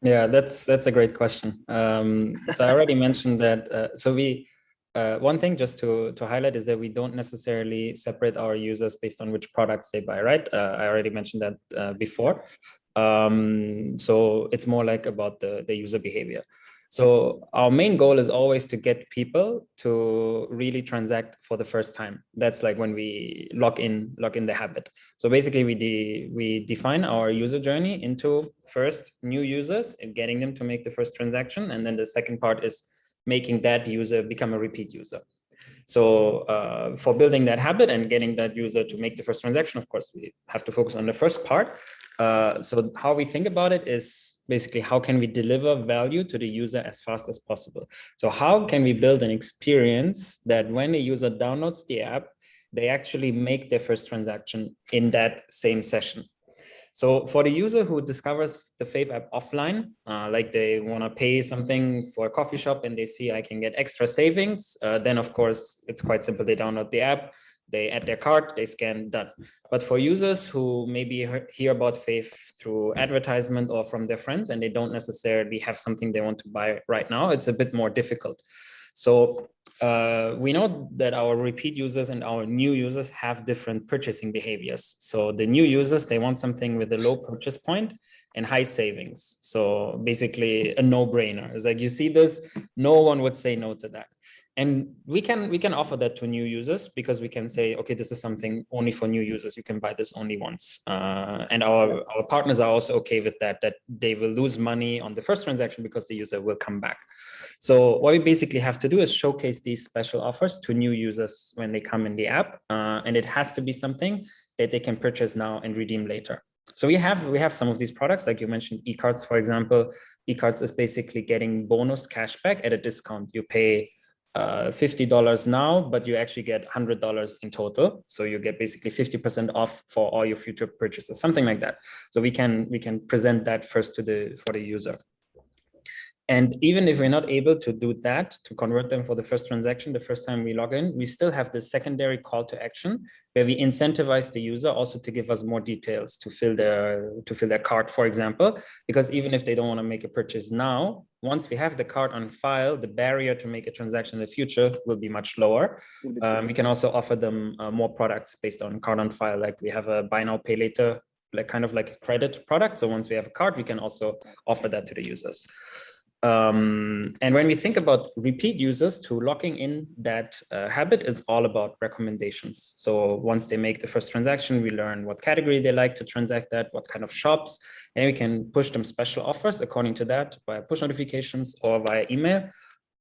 Yeah, that's a great question. So I already mentioned that. So we one thing just to highlight is that we don't necessarily separate our users based on which products they buy, right? I already mentioned that before. So it's more like about the user behavior. So our main goal is always to get people to really transact for the first time. That's like when we lock in the habit. So basically we define our user journey into first new users and getting them to make the first transaction. And then the second part is making that user become a repeat user. So for building that habit and getting that user to make the first transaction, of course, we have to focus on the first part. So how we think about it is basically how can we deliver value to the user as fast as possible? So how can we build an experience that when a user downloads the app, they actually make their first transaction in that same session? So for the user who discovers the Fave app offline, like they want to pay something for a coffee shop and they see I can get extra savings, then of course it's quite simple. They download the app, they add their card, they scan, done. But for users who maybe hear about Fave through advertisement or from their friends and they don't necessarily have something they want to buy right now, it's a bit more difficult. So we know that our repeat users and our new users have different purchasing behaviors. So the new users, they want something with a low purchase point and high savings. So basically a no-brainer. It's like you see this, no one would say no to that. And we can offer that to new users because we can say, okay, this is something only for new users. You can buy this only once. And our partners are also okay with that they will lose money on the first transaction because the user will come back. So what we basically have to do is showcase these special offers to new users when they come in the app. And it has to be something that they can purchase now and redeem later. So we have some of these products, like you mentioned, e-cards, for example. E-cards is basically getting bonus cashback at a discount. You pay $50 now, but you actually get $100 in total. So you get basically 50% off for all your future purchases, something like that. So we can present that first for the user. And even if we're not able to do that, to convert them for the first transaction, the first time we log in, we still have the secondary call to action where we incentivize the user also to give us more details to fill their cart, for example, because even if they don't want to make a purchase now, once we have the cart on file, the barrier to make a transaction in the future will be much lower. We can also offer them more products based on card on file, like we have a buy now, pay later, like kind of like a credit product. So once we have a card, we can also offer that to the users. And when we think about repeat users to locking in that habit, it's all about recommendations. So once they make the first transaction, we learn what category they like to transact at, what kind of shops, and we can push them special offers according to that via push notifications or via email,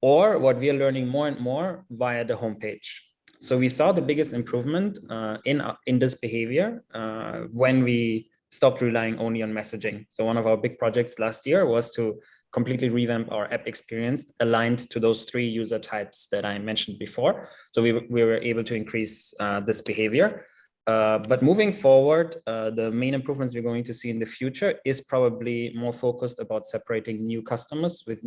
or what we are learning more and more via the homepage. So we saw the biggest improvement in this behavior when we stopped relying only on messaging. So one of our big projects last year was to completely revamp our app experience aligned to those 3 user types that I mentioned before. So we were able to increase this behavior. But moving forward, the main improvements we're going to see in the future is probably more focused about separating new customers with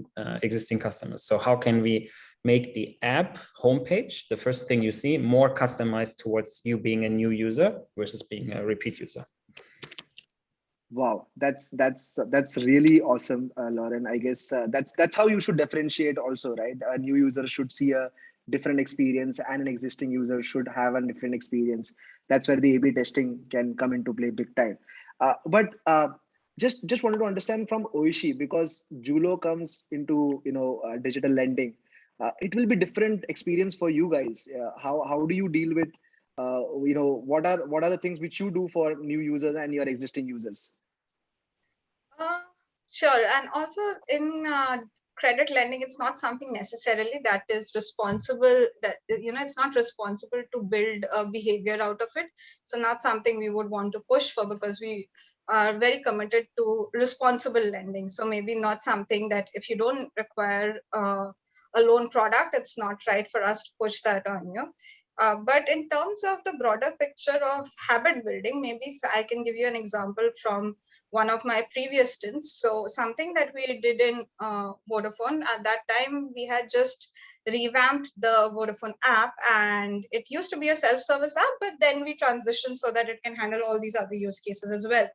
existing customers. So how can we make the app homepage, the first thing you see, more customized towards you being a new user versus being a repeat user? Wow, that's really awesome, Lauren. I guess that's how you should differentiate also, right? A new user should see a different experience, and an existing user should have a different experience. That's where the A/B testing can come into play big time. But just wanted to understand from Oishi, because Julo comes into digital lending. It will be different experience for you guys. How do you deal with what are the things which you do for new users and your existing users? Uh, sure. And also in credit lending, it's not something necessarily that is responsible, that, it's not responsible to build a behavior out of it. So not something we would want to push for, because we are very committed to responsible lending. So maybe not something that if you don't require a loan product, it's not right for us to push that on you. But in terms of the broader picture of habit building, maybe I can give you an example from one of my previous stints. So something that we did in Vodafone at that time, we had just revamped the Vodafone app, and it used to be a self-service app, but then we transitioned so that it can handle all these other use cases as well,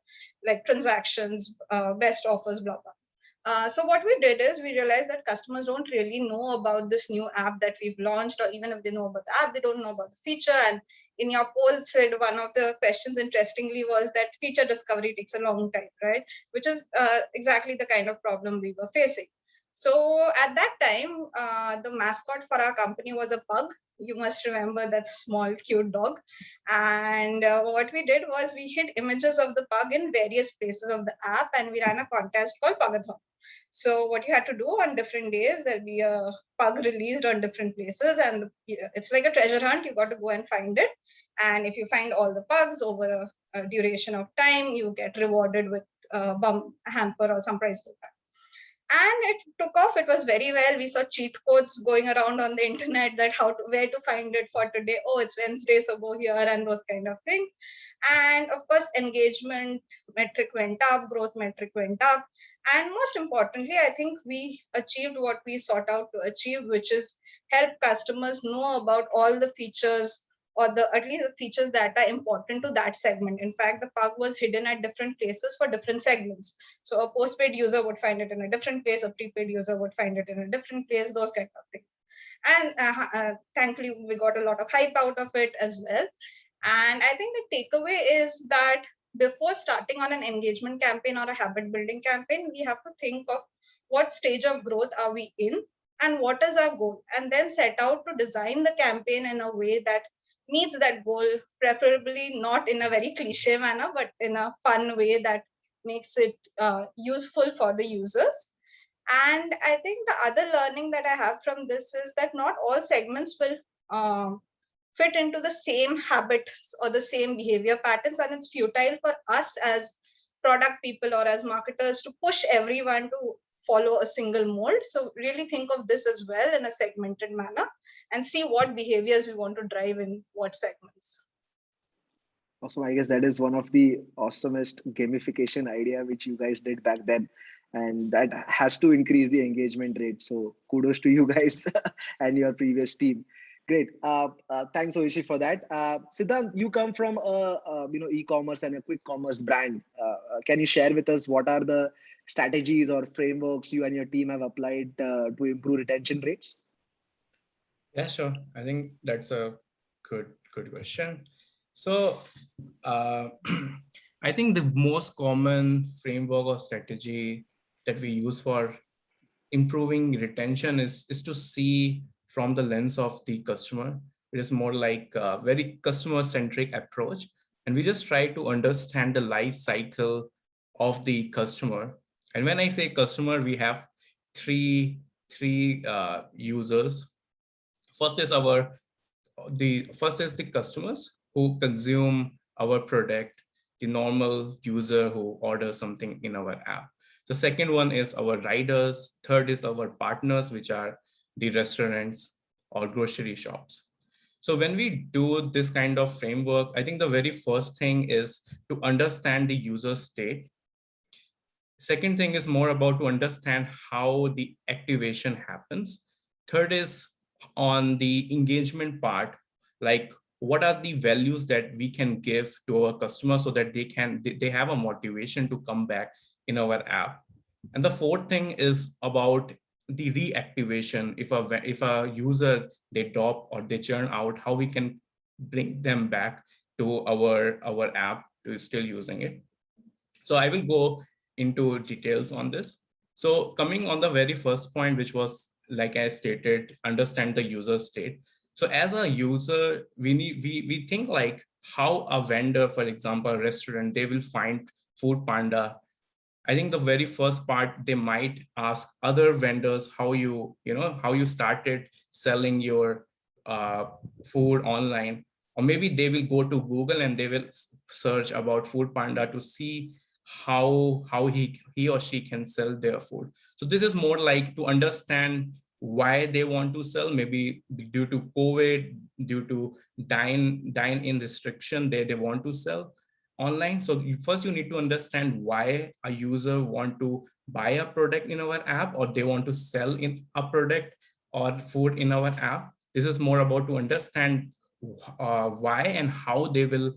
like transactions, best offers, blah, blah. So what we did is we realized that customers don't really know about this new app that we've launched, or even if they know about the app, they don't know about the feature. And in your poll, Sid, one of the questions interestingly was that feature discovery takes a long time, right? Which is exactly the kind of problem we were facing. So at that time, the mascot for our company was a pug. You must remember that small, cute dog. And what we did was we hid images of the pug in various places of the app, and we ran a contest called Pugathon. So what you had to do on different days, there'll be a pug released on different places, and it's like a treasure hunt. You got to go and find it. And if you find all the pugs over a duration of time, you get rewarded with a bum hamper or some prize like that. And it took off. It was very well. We saw cheat codes going around on the internet, that where to find it for today. Oh, it's Wednesday, so go here, and those kind of things. And of course, engagement metric went up, growth metric went up. And most importantly, I think we achieved what we sought out to achieve, which is help customers know about all the features, or at least the features that are important to that segment. In fact, the pug was hidden at different places for different segments. So a postpaid user would find it in a different place, a prepaid user would find it in a different place, those kind of things. And thankfully, we got a lot of hype out of it as well. And I think the takeaway is that before starting on an engagement campaign or a habit building campaign, we have to think of what stage of growth are we in and what is our goal, and then set out to design the campaign in a way that meets that goal, preferably not in a very cliche manner, but in a fun way that makes it useful for the users. And I think the other learning that I have from this is that not all segments will fit into the same habits or the same behavior patterns, and it's futile for us as product people or as marketers to push everyone to follow a single mold. So really think of this as well in a segmented manner and see what behaviors we want to drive in what segments. Awesome. I guess that is one of the awesomest gamification idea which you guys did back then. And that has to increase the engagement rate. So kudos to you guys and your previous team. Great. Thanks, Oishi, for that. Siddhant, you come from e-commerce and a quick commerce brand. Can you share with us what are the strategies or frameworks you and your team have applied to improve retention rates? Yeah, sure. I think that's a good question. So I think the most common framework or strategy that we use for improving retention is to see from the lens of the customer. It is more like a very customer-centric approach. And we just try to understand the life cycle of the customer. And when I say customer, we have three users. First is the customers who consume our product, the normal user who orders something in our app. The second one is our riders. Third is our partners, which are the restaurants or grocery shops. So when we do this kind of framework, I think the very first thing is to understand the user state. Second thing is more about to understand how the activation happens. Third is on the engagement part, like what are the values that we can give to our customers so that they have a motivation to come back in our app. And the fourth thing is about the reactivation. If a user, they drop or they churn out, how we can bring them back to our app to still using it. So I will go into details on this. So coming on the very first point, which was, like I stated, understand the user state. So as a user, we think like how a vendor, for example, a restaurant, they will find Food Panda. I think the very first part, they might ask other vendors how you started selling your food online, or maybe they will go to Google and they will search about Food Panda to see how he or she can sell their food. So this is more like to understand why they want to sell, maybe due to COVID, due to dine-in restriction, they want to sell online. So first you need to understand why a user want to buy a product in our app, or they want to sell in a product or food in our app. This is more about to understand why and how they will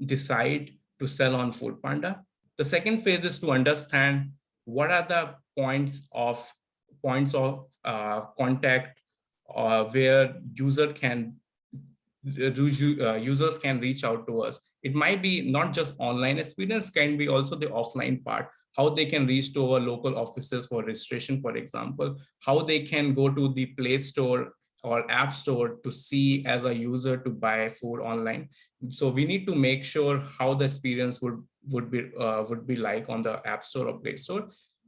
decide to sell on Food Panda. The second phase is to understand what are the points of contact where users can reach out to us. It might be not just online experience, can be also the offline part, how they can reach to our local offices for registration, for example, how they can go to the Play Store or App Store to see as a user to buy food online. So we need to make sure how the experience would be like on the App Store or Play Store.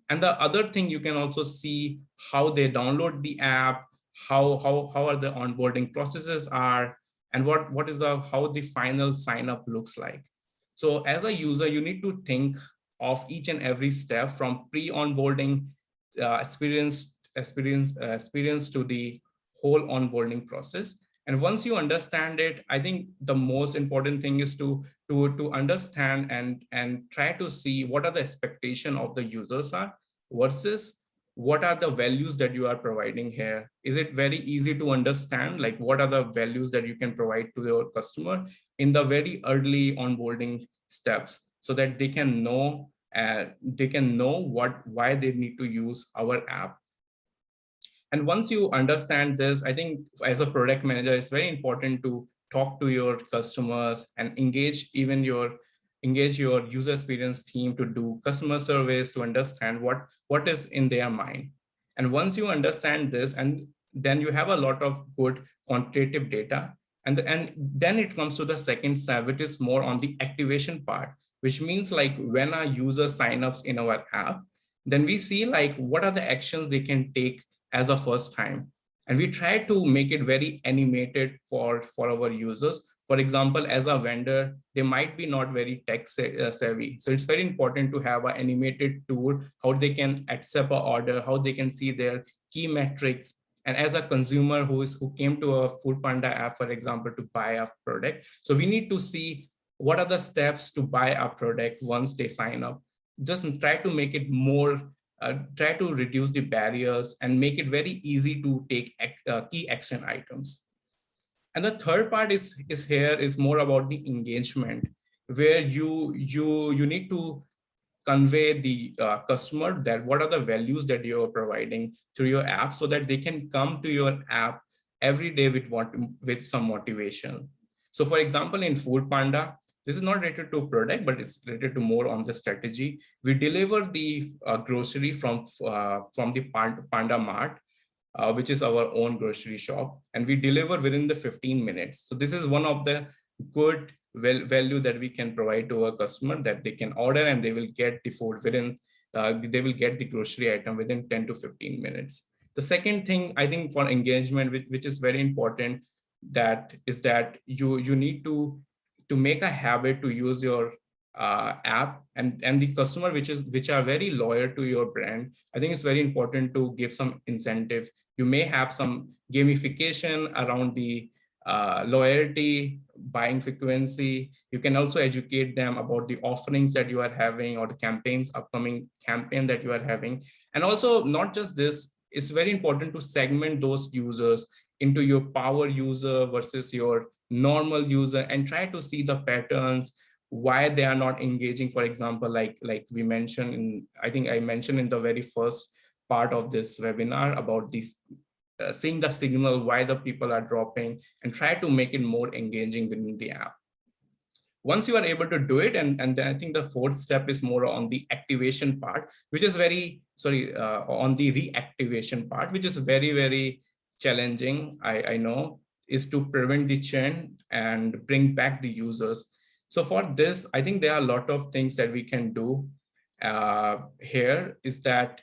And the other thing, you can also see how they download the app, how are the onboarding processes are, and what is how the final sign up looks like. So as a user, you need to think of each and every step from pre-onboarding experience to the whole onboarding process. And once you understand it, I think the most important thing is to understand and try to see what are the expectation of the users are versus what are the values that you are providing here. Is it very easy to understand, like what are the values that you can provide to your customer in the very early onboarding steps, so that they can know why they need to use our app. And once you understand this, I think as a product manager, it's very important to talk to your customers and engage your user experience team to do customer surveys to understand what is in their mind. And once you understand this, and then you have a lot of good quantitative data, and then it comes to the second step, which is more on the activation part, which means like when a user signups in our app, then we see like what are the actions they can take as a first time. And we try to make it very animated for our users. For example, as a vendor, they might be not very tech savvy. So it's very important to have an animated tool, how they can accept an order, how they can see their key metrics. And as a consumer who came to a Food Panda app, for example, to buy a product, so we need to see what are the steps to buy a product once they sign up. Just try to make it more try to reduce the barriers and make it very easy to take key action items. And the third part is more about the engagement, where you need to convey the customer that what are the values that you are providing through your app, so that they can come to your app every day with some motivation. So for example, in Food Panda, this is not related to product, but it's related to more on the strategy. We deliver the grocery from the Panda Mart, which is our own grocery shop, and we deliver within the 15 minutes. So this is one of the good value that we can provide to our customer, that they can order and they will get the food within, they will get the grocery item within 10 to 15 minutes. The second thing, I think, for engagement, which is very important, that is that you need to make a habit to use your app, and the customer which are very loyal to your brand, I think it's very important to give some incentive. You may have some gamification around the loyalty, buying frequency. You can also educate them about the offerings that you are having, or the campaigns, upcoming campaign that you are having. And also, not just this, it's very important to segment those users into your power user versus your normal user and try to see the patterns, why they are not engaging. For example, like we mentioned in, I think I mentioned in the very first part of this webinar about this, seeing the signal, why the people are dropping, and try to make it more engaging within the app. Once you are able to do it, and then I think the fourth step is more on the activation part, which is very, on the reactivation part, which is very, very challenging, I know, is to prevent the churn and bring back the users. So for this, I think there are a lot of things that we can do here. Is that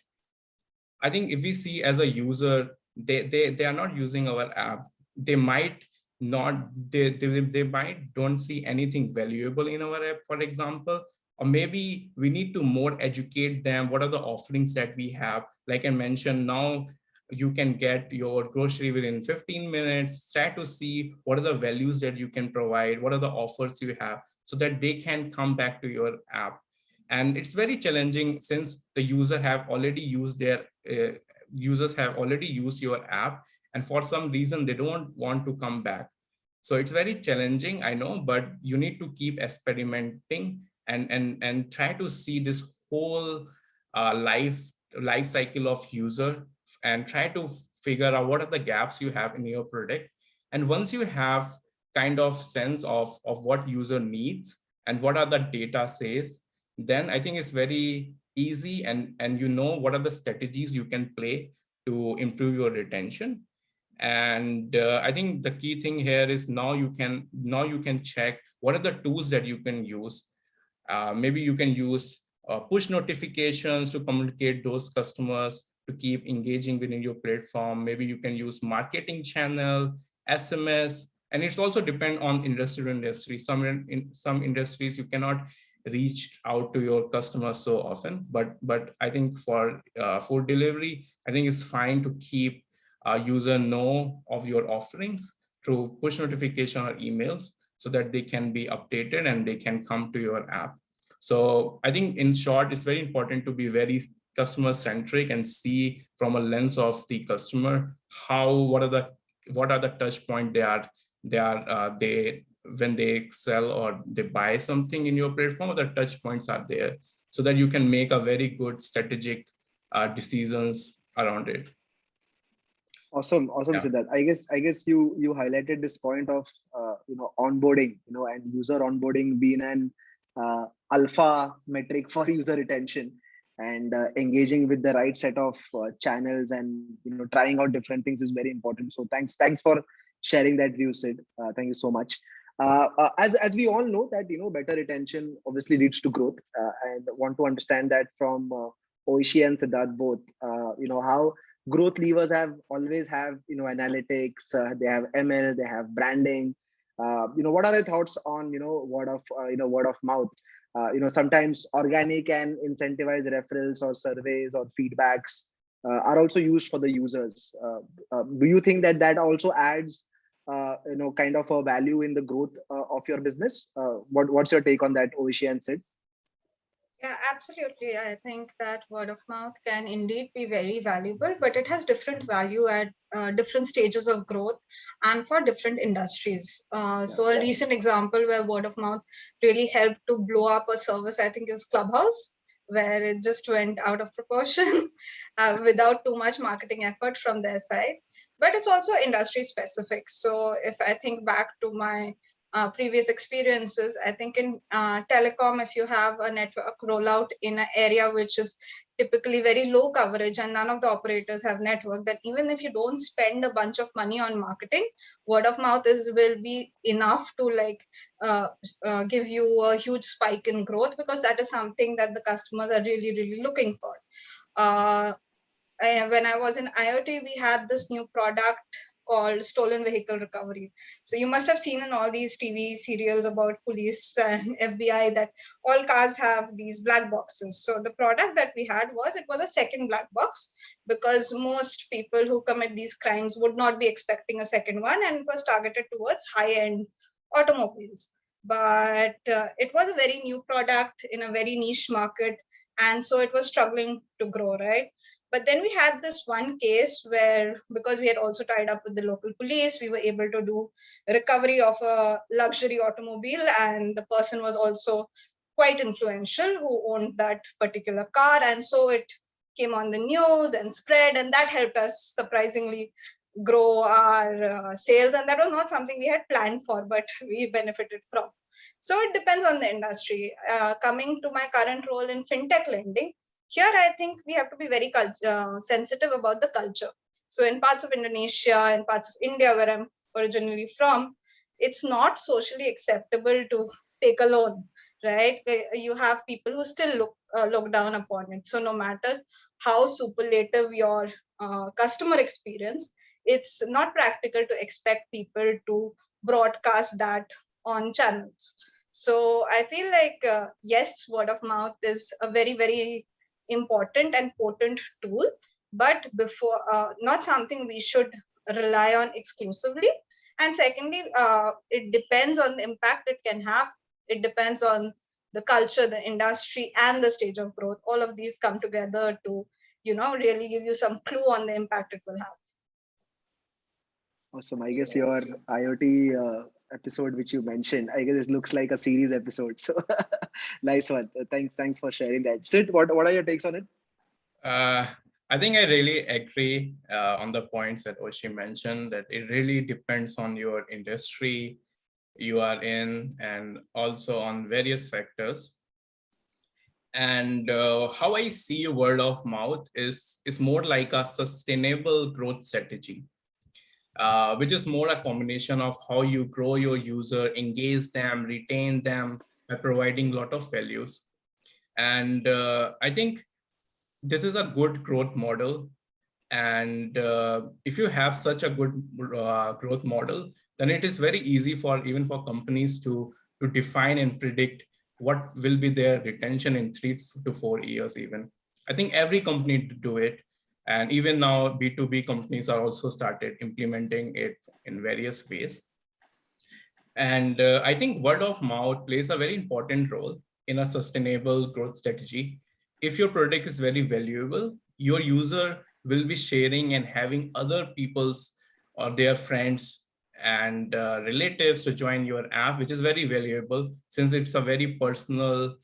I think if we see as a user, they are not using our app, they might not, they might don't see anything valuable in our app, for example, or maybe we need to more educate them. What are the offerings that we have? Like I mentioned, now you can get your grocery within 15 minutes. Try to see what are the values that you can provide, what are the offers you have, so that they can come back to your app. And it's very challenging since the user have already used their users have already used your app, and for some reason they don't want to come back. So it's very challenging, I know, but you need to keep experimenting and try to see this whole life cycle of user, and try to figure out what are the gaps you have in your product. And once you have kind of sense of what user needs and what are the data says, then I think it's very easy, and you know what are the strategies you can play to improve your retention. And I think the key thing here is now you can check what are the tools that you can use. Maybe you can use push notifications to communicate those customers to keep engaging within your platform. Maybe you can use marketing channel, SMS, and it's also depend on industry to industry. In some industries you cannot reach out to your customers so often, but I think for food delivery, I think it's fine to keep user know of your offerings through push notification or emails, so that they can be updated and they can come to your app. So I think in short, it's very important to be very customer centric and see from a lens of the customer what are the touch point they when they sell or they buy something in your platform, the touch points are there, so that you can make a very good strategic decisions around it. Awesome, Yeah. Siddharth. I guess you highlighted this point of onboarding, and user onboarding being an alpha metric for user retention, and engaging with the right set of channels, and trying out different things is very important. So thanks for sharing that view, Sid. Thank you so much. As we all know that better retention obviously leads to growth, and want to understand that from Oishi and Siddharth both. How growth levers always have analytics, they have ML, they have branding. What are your thoughts on word of mouth? Sometimes organic and incentivized referrals or surveys or feedbacks are also used for the users. Do you think that also adds kind of a value in the growth of your business? What's your take on that, Oishi and Sid? Yeah, absolutely. I think that word of mouth can indeed be very valuable, but it has different value at different stages of growth and for different industries. So a recent example where word of mouth really helped to blow up a service, I think, is Clubhouse, where it just went out of proportion without too much marketing effort from their side. But it's also industry specific. So if I think back to my previous experiences, I think in telecom, if you have a network rollout in an area which is typically very low coverage and none of the operators have network, that even if you don't spend a bunch of money on marketing, word of mouth will be enough to give you a huge spike in growth, because that is something that the customers are really, really looking for. When I was in IoT, we had this new product called stolen vehicle recovery. So you must have seen in all these TV serials about police and FBI that all cars have these black boxes. So the product that we had was a second black box, because most people who commit these crimes would not be expecting a second one, and it was targeted towards high-end automobiles. But it was a very new product in a very niche market, And so it was struggling to grow, right? But then we had this one case where, because we had also tied up with the local police, we were able to do recovery of a luxury automobile, and the person was also quite influential who owned that particular car. And so it came on the news and spread, and that helped us surprisingly grow our sales. And that was not something we had planned for, but we benefited from. So it depends on the industry. Coming to my current role in fintech lending, here I think we have to be very sensitive about the culture. So in parts of Indonesia, in parts of India, where I'm originally from, it's not socially acceptable to take a loan, right? You have people who still look down upon it. So no matter how superlative your customer experience, it's not practical to expect people to broadcast that on channels. So I feel like, yes, word of mouth is a very, very important and potent tool, but before not something we should rely on exclusively. And secondly, it depends on the impact it can have. It depends on the culture, the industry, and the stage of growth. All of these come together to, really give you some clue on the impact it will have. Awesome. I guess your IoT episode, which you mentioned, I guess it looks like a series episode. So nice one. Thanks for sharing that. Sid, what are your takes on it? I think I really agree on the points that Oshi mentioned, that it really depends on your industry you are in and also on various factors. And how I see word of mouth is more like a sustainable growth strategy, which is more a combination of how you grow your user, engage them, retain them by providing a lot of values. And I think this is a good growth model. And if you have such a good growth model, then it is very easy even for companies to define and predict what will be their retention in 3 to 4 years even. I think every company do it. And even now, B2B companies are also started implementing it in various ways. And I think word of mouth plays a very important role in a sustainable growth strategy. If your product is very valuable, your user will be sharing and having other people's or their friends and relatives to join your app, which is very valuable since it's a very personal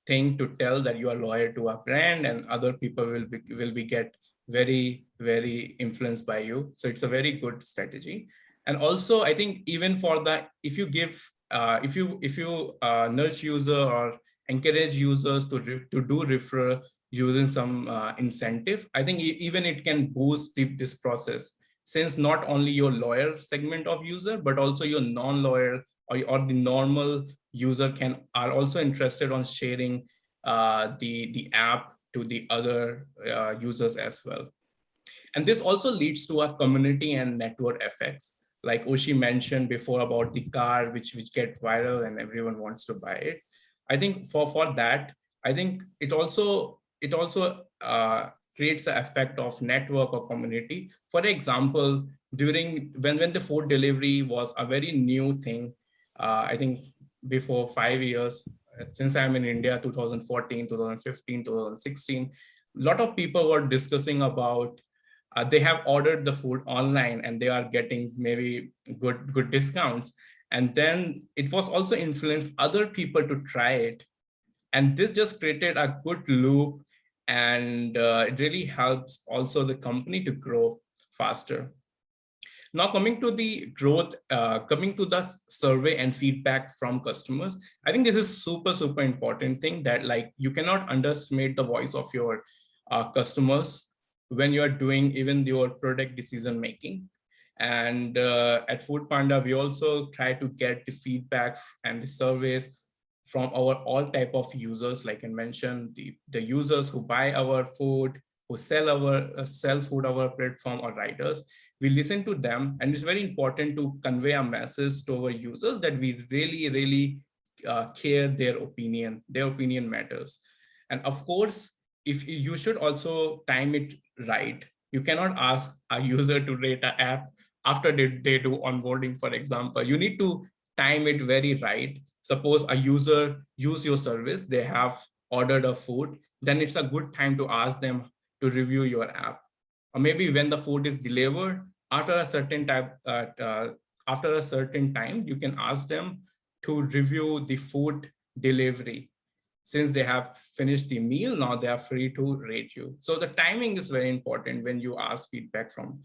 thing to tell that you are loyal to a brand, and other people will be get very, very influenced by you. So it's a very good strategy. And also, I think even for that, if you give, if you nudge user or encourage users to do referral using some incentive, I think even it can boost this process, since not only your loyal segment of user, but also your non-loyal or the normal user are also interested on sharing the app to the other users as well. And this also leads to a community and network effects. Like Oshi mentioned before about the car, which get viral and everyone wants to buy it. I think for that, I think it also creates an effect of network or community. For example, when the food delivery was a very new thing, I think before 5 years, since I'm in India, 2014, 2015, 2016, a lot of people were discussing about they have ordered the food online and they are getting maybe good discounts. And then it was also influenced other people to try it. And this just created a good loop, and it really helps also the company to grow faster. Now coming to the growth, coming to the survey and feedback from customers, I think this is super important thing, that like you cannot underestimate the voice of your customers when you are doing even your product decision making. And at Food Panda, we also try to get the feedback and the surveys from our all type of users, like I mentioned, the users who buy our food, who sell food our platform, or writers. We listen to them, and it's very important to convey a message to our users that we really care their opinion. Their opinion matters. And of course, if you should also time it right. You cannot ask a user to rate an app after they do onboarding, for example. You need to time it very right. Suppose a user use your service, they have ordered a food, then it's a good time to ask them to review your app. Or maybe when the food is delivered, after a certain time, you can ask them to review the food delivery. Since they have finished the meal, now they are free to rate you. So the timing is very important when you ask feedback from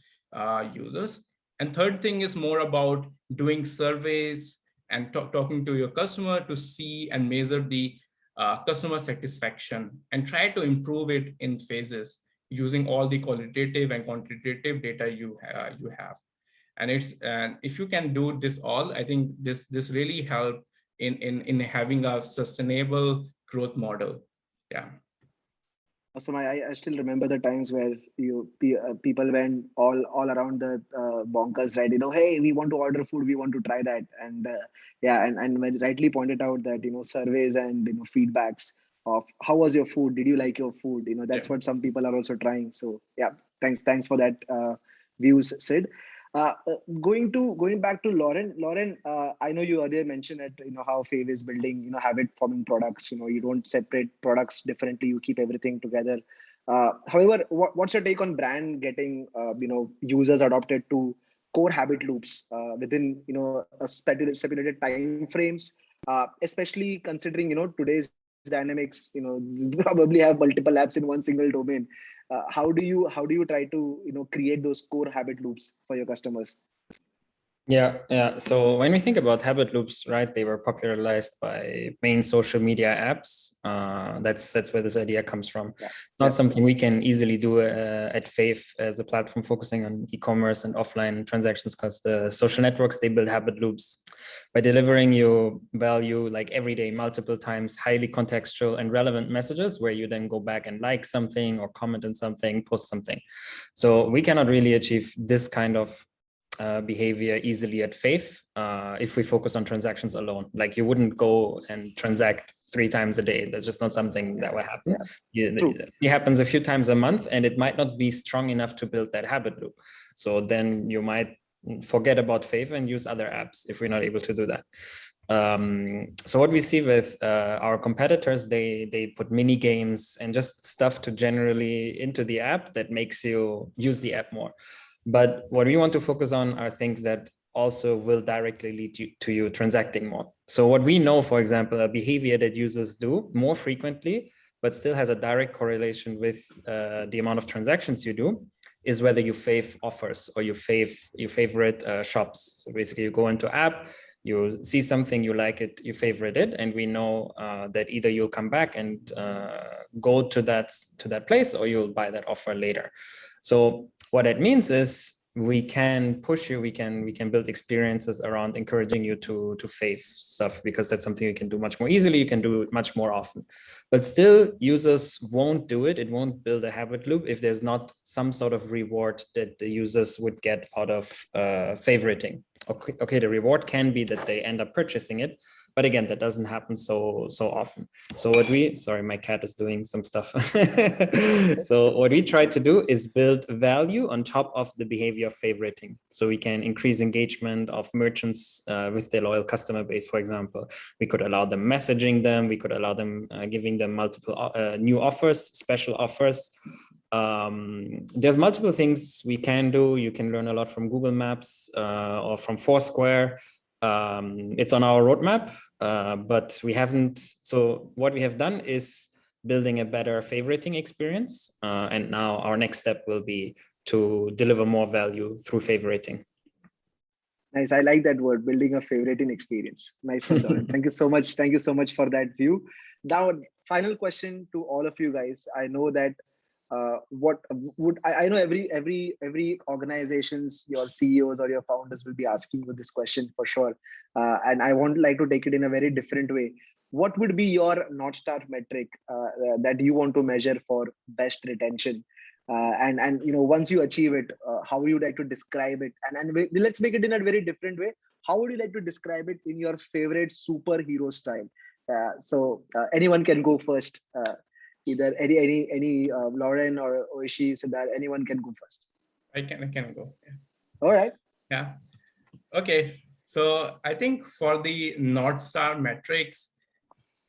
users. And third thing is more about doing surveys and talking to your customer to see and measure the customer satisfaction and try to improve it in phases using all the qualitative and quantitative data you have. And if you can do this all, I think this really help in having a sustainable growth model. Yeah. Awesome. I still remember the times where people went all around the bonkers, right? Hey, we want to order food, we want to try that, and and when rightly pointed out that surveys and feedbacks of how was your food, did you like your food? That's what some people are also trying. So yeah, thanks for that views, Sid. Going back to Lauren. Lauren, I know you earlier mentioned that how Fave is building habit forming products. You don't separate products differently. You keep everything together. However, what's your take on brand getting users adopted to core habit loops within a stipulated time frames, especially considering today's dynamics. You probably have multiple apps in one single domain. How do you try to create those core habit loops for your customers? Yeah. So when we think about habit loops, right, they were popularized by main social media apps. That's where this idea comes from. Yeah. It's not something we can easily do at Fave as a platform focusing on e-commerce and offline transactions, because the social networks, they build habit loops by delivering you value like every day, multiple times, highly contextual and relevant messages where you then go back and like something or comment on something, post something. So we cannot really achieve this kind of behavior easily at Fave if we focus on transactions alone. Like you wouldn't go and transact 3 times a day. That's just not something that will happen. It happens a few times a month, and it might not be strong enough to build that habit loop. So then you might forget about Fave and use other apps if we're not able to do that. So what we see with our competitors, they put mini games and just stuff to generally into the app that makes you use the app more. But what we want to focus on are things that also will directly lead to you transacting more. So what we know, for example, a behavior that users do more frequently, but still has a direct correlation with the amount of transactions you do, is whether you fave offers or you favorite shops. So basically you go into app, you see something, you like it, you favorite it, and we know that either you'll come back and go to that place, or you'll buy that offer later. So what that means is we can push you, we can build experiences around encouraging you to fave stuff, because that's something you can do much more easily, you can do it much more often. But still, users won't do it. It won't build a habit loop if there's not some sort of reward that the users would get out of favoriting. Okay, the reward can be that they end up purchasing it, but again, that doesn't happen so often. So sorry, my cat is doing some stuff. So what we try to do is build value on top of the behavior of favoriting. So we can increase engagement of merchants with their loyal customer base, for example. We could allow them messaging them. We could allow them giving them multiple new offers, special offers. There's multiple things we can do. You can learn a lot from Google Maps or from Foursquare. It's on our roadmap, but we haven't. So what we have done is building a better favoriting experience. And now our next step will be to deliver more value through favoriting. Nice. I like that word, building a favoriting experience. Nice one, Lauren. Thank you so much. Thank you so much for that view. Now, final question to all of you guys. I know that I know every organizations, your CEOs or your founders will be asking you this question for sure. And I want like to take it in a very different way. What would be your North Star metric that you want to measure for best retention? And once you achieve it, how would you like to describe it? And let's make it in a very different way. How would you like to describe it in your favorite superhero style? So anyone can go first. Either any Lauren or Oishi, Siddharth, anyone can go first. I can go. Yeah. All right. Yeah. Okay. So I think for the North Star metrics,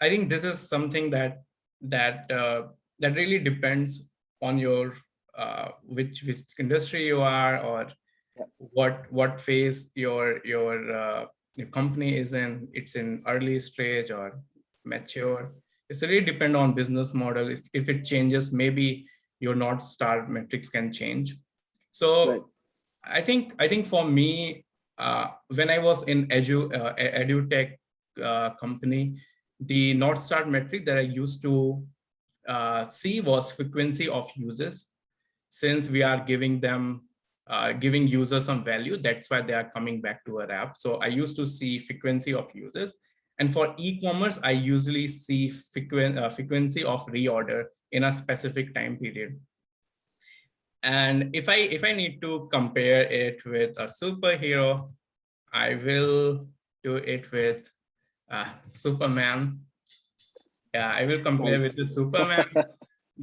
I think this is something that that that really depends on your which industry you are, or what phase your company is in. It's in early stage or mature. It's really depend on business model. If it changes, maybe your North Star metrics can change. So I think for me, when I was in edutech company, the North Star metric that I used to see was frequency of users. Since we are giving them giving users some value, that's why they are coming back to our app. So I used to see frequency of users. And for e-commerce, I usually see frequency of reorder in a specific time period. And if I need to compare it with a superhero, I will do it with Superman. Yeah, I will compare with the Superman.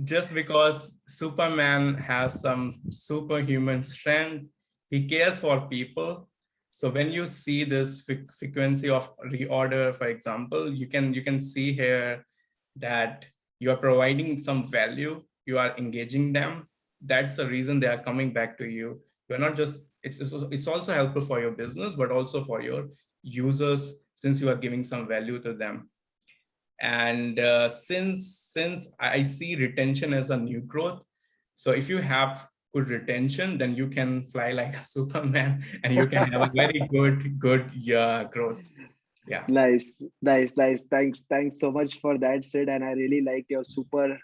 Just because Superman has some superhuman strength, he cares for people. So when you see this frequency of reorder, for example, you can see here that you are providing some value, you are engaging them. That's the reason they are coming back to you. You're not just, it's also helpful for your business, but also for your users, since you are giving some value to them. And since I see retention as a new growth, so if you have good retention, then you can fly like a Superman, and you can have a very good growth. Yeah. Nice. Thanks so much for that, Sid. And I really like your super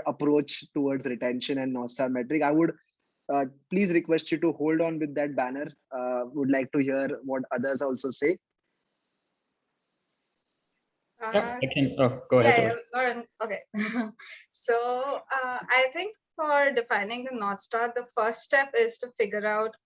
approach towards retention and North Star metric. I would please request you to hold on with that banner. Would like to hear what others also say. Yeah, I can. Oh, go ahead. Lauren. Okay. So I think for defining the North Star, the first step is to figure out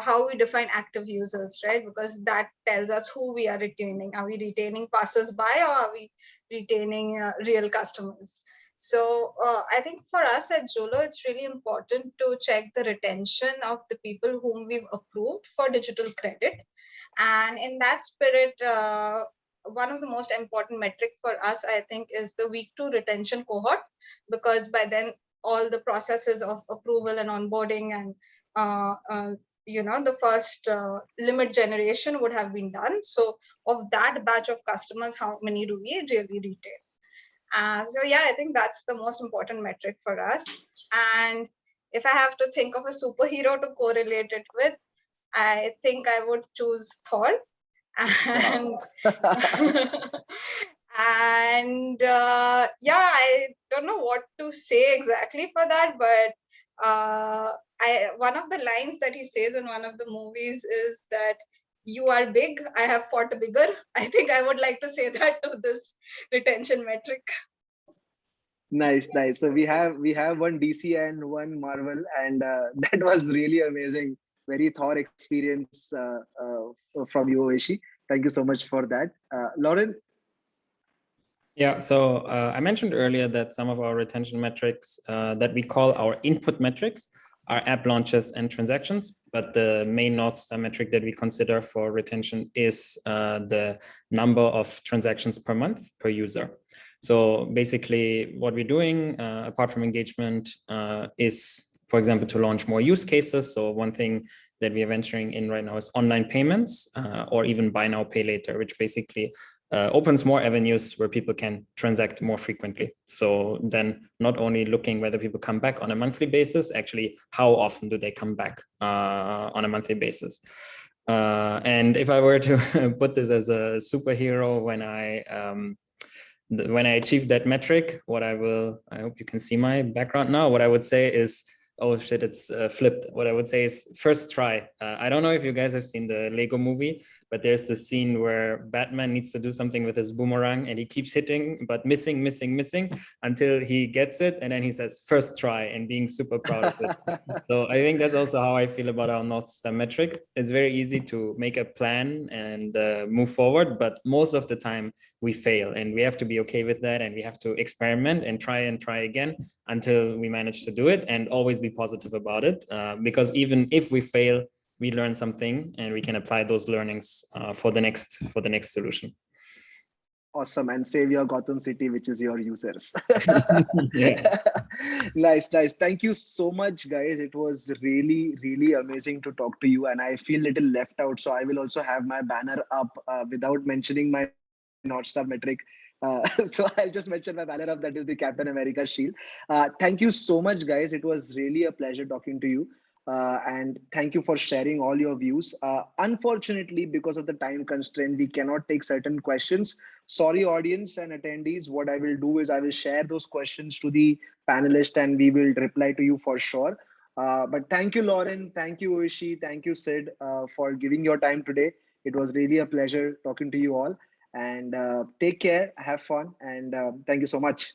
how we define active users, right? Because that tells us who we are retaining. Are we retaining passers-by, or are we retaining real customers? So I think for us at Jolo, it's really important to check the retention of the people whom we've approved for digital credit. And in that spirit, one of the most important metric for us, I think, is the week 2 retention cohort, because by then all the processes of approval and onboarding and the first limit generation would have been done. So of that batch of customers, how many do we really retain? So yeah, I think that's the most important metric for us. And if I have to think of a superhero to correlate it with, I think I would choose Thor. And and I don't know what to say exactly for that, but one of the lines that he says in one of the movies is that you are big, I have fought bigger. I think I would like to say that to this retention metric. Nice. So we have one DC and one Marvel, and that was really amazing. Very Thor experience from you, Oishi. Thank you so much for that. Lauren? Yeah, so I mentioned earlier that some of our retention metrics that we call our input metrics are app launches and transactions, but the main North Star metric that we consider for retention is the number of transactions per month per user. So basically what we're doing, apart from engagement, is, for example, to launch more use cases. So one thing that we are venturing in right now is online payments, or even buy now, pay later, which basically opens more avenues where people can transact more frequently. So then not only looking whether people come back on a monthly basis, actually how often do they come back on a monthly basis. And if I were to put this as a superhero, when I achieve that metric, I hope you can see my background now. What I would say is, oh shit, it's flipped. What I would say is first try. I don't know if you guys have seen the Lego movie, but there's this scene where Batman needs to do something with his boomerang and he keeps hitting, but missing until he gets it. And then he says, first try, and being super proud of it. So I think that's also how I feel about our North Star metric. It's very easy to make a plan and move forward, but most of the time we fail, and we have to be okay with that. And we have to experiment and try again until we manage to do it, and always be positive about it. Because even if we fail, we learn something and we can apply those learnings for the next solution. awesome and save your Gotham City, which is your users. Yeah. Nice, nice. Thank you so much, guys. It was really, really amazing to talk to you. And I feel little left out. So I will also have my banner up without mentioning my North Star metric. So I'll just mention my banner up. That is the Captain America shield. Thank you so much, guys. It was really a pleasure talking to you. And thank you for sharing all your views. Unfortunately, because of the time constraint, we cannot take certain questions. Sorry, audience and attendees. What I will do is I will share those questions to the panelists and we will reply to you for sure. But thank you, Lauren. Thank you, Uishi. Thank you, Sid, for giving your time today. It was really a pleasure talking to you all. And take care, have fun, and thank you so much.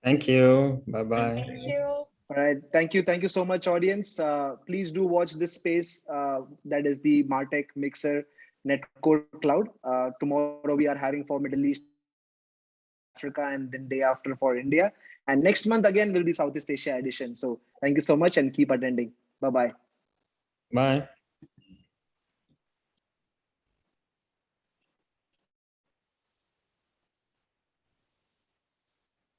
Thank you. Bye-bye. Thank you. All right. Thank you. Thank you so much, audience. Please do watch this space. That is the Martech Mixer Netcore Cloud. Tomorrow we are having for Middle East, Africa, and then day after for India. And next month again will be Southeast Asia edition. So thank you so much and keep attending. Bye-bye. Bye.